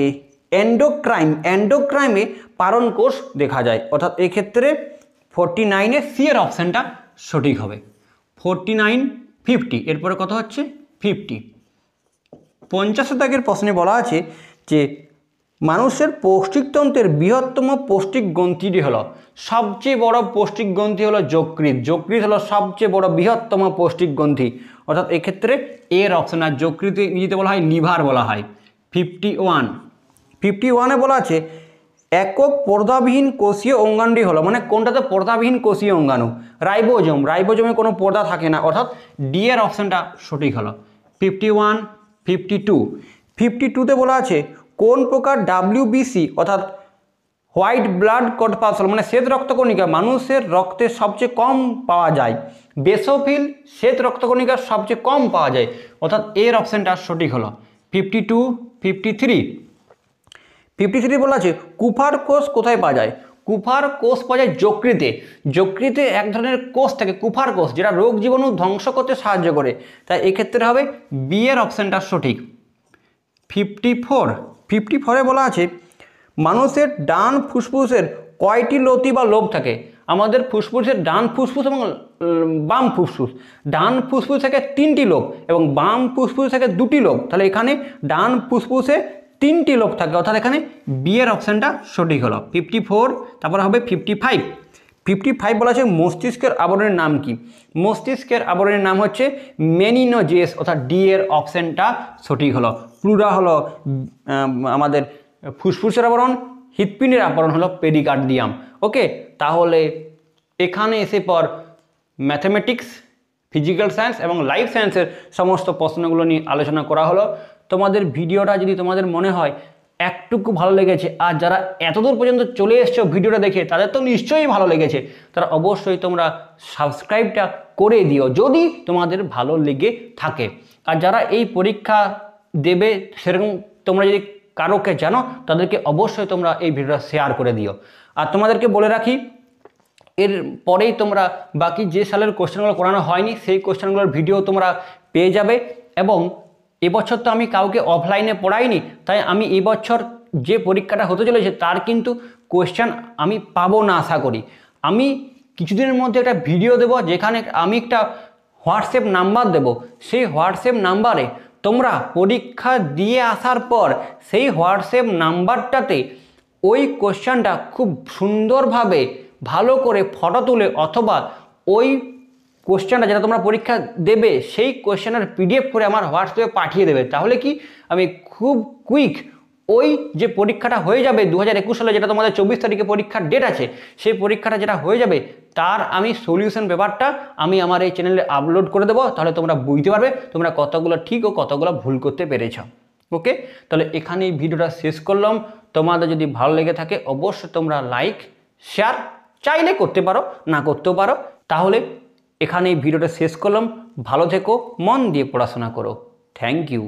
এন্ডোক্রাইমে পারণ কোষ দেখা যায়। অর্থাৎ এক্ষেত্রে 49-এ সি এর অপশানটা সঠিক হবে। 49, 50, এরপরে কত হচ্ছে 50। 50 দাগের প্রশ্নে বলা আছে যে মানুষের পৌষ্টিকতন্ত্রের বৃহত্তম পৌষ্টিক গ্রন্থিটি হলো, সবচেয়ে বড় পৌষ্টিক গ্রন্থি হলো যকৃৎ। যকৃৎ হলো সবচেয়ে বড় বৃহত্তম পৌষ্টিক গ্রন্থি, অর্থাৎ এক্ষেত্রে এর অপশন। আর যকৃৎ ইংরেজিতে বলা হয় লিভার বলা হয়। 51-এ বলা আছে একক পর্দাবিহীন কোষীয় অঙ্গাণুটি হলো, মানে কোনটাতে পর্দাবিহীন কোষীয় অঙ্গাণু? রাইবোজোম। রাইবোজোমে কোনো পর্দা থাকে না, অর্থাৎ ডি এর অপশানটা সঠিক হলো। 51, 52-তে বলা আছে কোন প্রকার WBC অর্থাৎ হোয়াইট ব্লাড কর্পাসল, মানে শ্বেত রক্তকণিকা মানুষের রক্তে সবচেয়ে কম পাওয়া যায়? বেসোফিল শ্বেত রক্তকণিকা সবচেয়ে কম পাওয়া যায়, অর্থাৎ এর অপশানটা সঠিক হলো। 52, 53 বলা আছে কুফার কোষ কোথায় পাওয়া যায়? কুফার কোষ পাওয়া যায় যকৃতে। যকৃতে এক ধরনের কোষ থাকে কুফার কোষ, যেটা রোগ জীবাণু ধ্বংস করতে সাহায্য করে। তাই এক্ষেত্রে হবে বি এর অপশানটা সঠিক। 54-এ বলা আছে মানুষের ডান ফুসফুসের কয়টি লতি বা লোব থাকে? আমাদের ফুসফুসের ডান ফুসফুস এবং বাম ফুসফুস। ডান ফুসফুস থেকে 3টি লোব এবং বাম ফুসফুস থেকে 2টি লোব। তাহলে এখানে ডান ফুসফুসে 3টি লোব থাকে, অর্থাৎ এখানে বি এর অপশানটা সঠিক হলো। 54, তারপর হবে 55 বলা আছে মস্তিষ্কের আবরণের নাম কি? মস্তিষ্কের আবরণের নাম হচ্ছে মেনিনোজেস, অর্থাৎ ডি এর অপশানটা সঠিক হলো। প্লুরা হলো আমাদের ফুসফুসের আবরণ, হৃৎপিণ্ডের আবরণ হলো পেরিকার্ডিয়াম। ওকে, তাহলে এখানে এসে পর ম্যাথমেটিক্স, ফিজিক্যাল সায়েন্স এবং লাইফ সায়েন্সের সমস্ত প্রশ্নগুলো নিয়ে আলোচনা করা হলো। তোমাদের ভিডিওটা যদি তোমাদের মনে হয় একটুকু ভালো লেগেছে, আর যারা এতদূর পর্যন্ত চলে এসছো ভিডিওটা দেখে, তাদের তো নিশ্চয়ই ভালো লেগেছে, তারা অবশ্যই তোমরা সাবস্ক্রাইবটা করে দিও যদি তোমাদের ভালো লেগে থাকে। আর যারা এই পরীক্ষা দেবে সেরকম তোমরা যদি কারোকে জানো, তাদেরকে অবশ্যই তোমরা এই ভিডিওটা শেয়ার করে দিও। আর তোমাদেরকে বলে রাখি, এর পরেই তোমরা বাকি যে সালের কোশ্চেনগুলো করানো হয়নি সেই কোশ্চেনগুলোর ভিডিও তোমরা পেয়ে যাবে। এবং এবছর তো আমি কাউকে অফলাইনে পড়াইনি, তাই আমি এবছর যে পরীক্ষাটা হতে চলেছে তার কিন্তু কোশ্চেন আমি পাবো না আশা করি। আমি কিছুদিনের মধ্যে একটা ভিডিও দেব, যেখানে আমি একটা হোয়াটসঅ্যাপ নাম্বার দেব। সেই হোয়াটসঅ্যাপ নাম্বারে তোমরা পরীক্ষা দিয়ে আসার পর সেই হোয়াটসঅ্যাপ নাম্বারটাতে ওই কোশ্চেনটা খুব সুন্দরভাবে ভালো করে ফটো তুলে, অথবা ওই কোশ্চেনটা যেটা তোমরা পরীক্ষা দেবে সেই কোশ্চেনের PDF করে আমার হোয়াটসঅ্যাপে পাঠিয়ে দেবে। তাহলে কি আমি খুব কুইক ওই যে পরীক্ষাটা হয়ে যাবে 2021 সালে, যেটা তোমাদের 24 তারিখে পরীক্ষার ডেট আছে, সেই পরীক্ষাটা যেটা হয়ে যাবে তার আমি সলিউশন পেপারটা আমি আমার এই চ্যানেলে আপলোড করে দেবো। তাহলে তোমরা বুঝতে পারবে তোমরা কতগুলো ঠিক ও কতগুলো ভুল করতে পেরেছ। ওকে, তাহলে এখানে এই ভিডিওটা শেষ করলাম। তোমাদের যদি ভালো লেগে থাকে অবশ্যই তোমরা লাইক, শেয়ার চাইলে করতে পারো, না করতেও পারো। তাহলে এখানে এই ভিডিওটা শেষ করলাম। ভালো থেকো, মন দিয়ে পড়াশোনা করো। Thank you.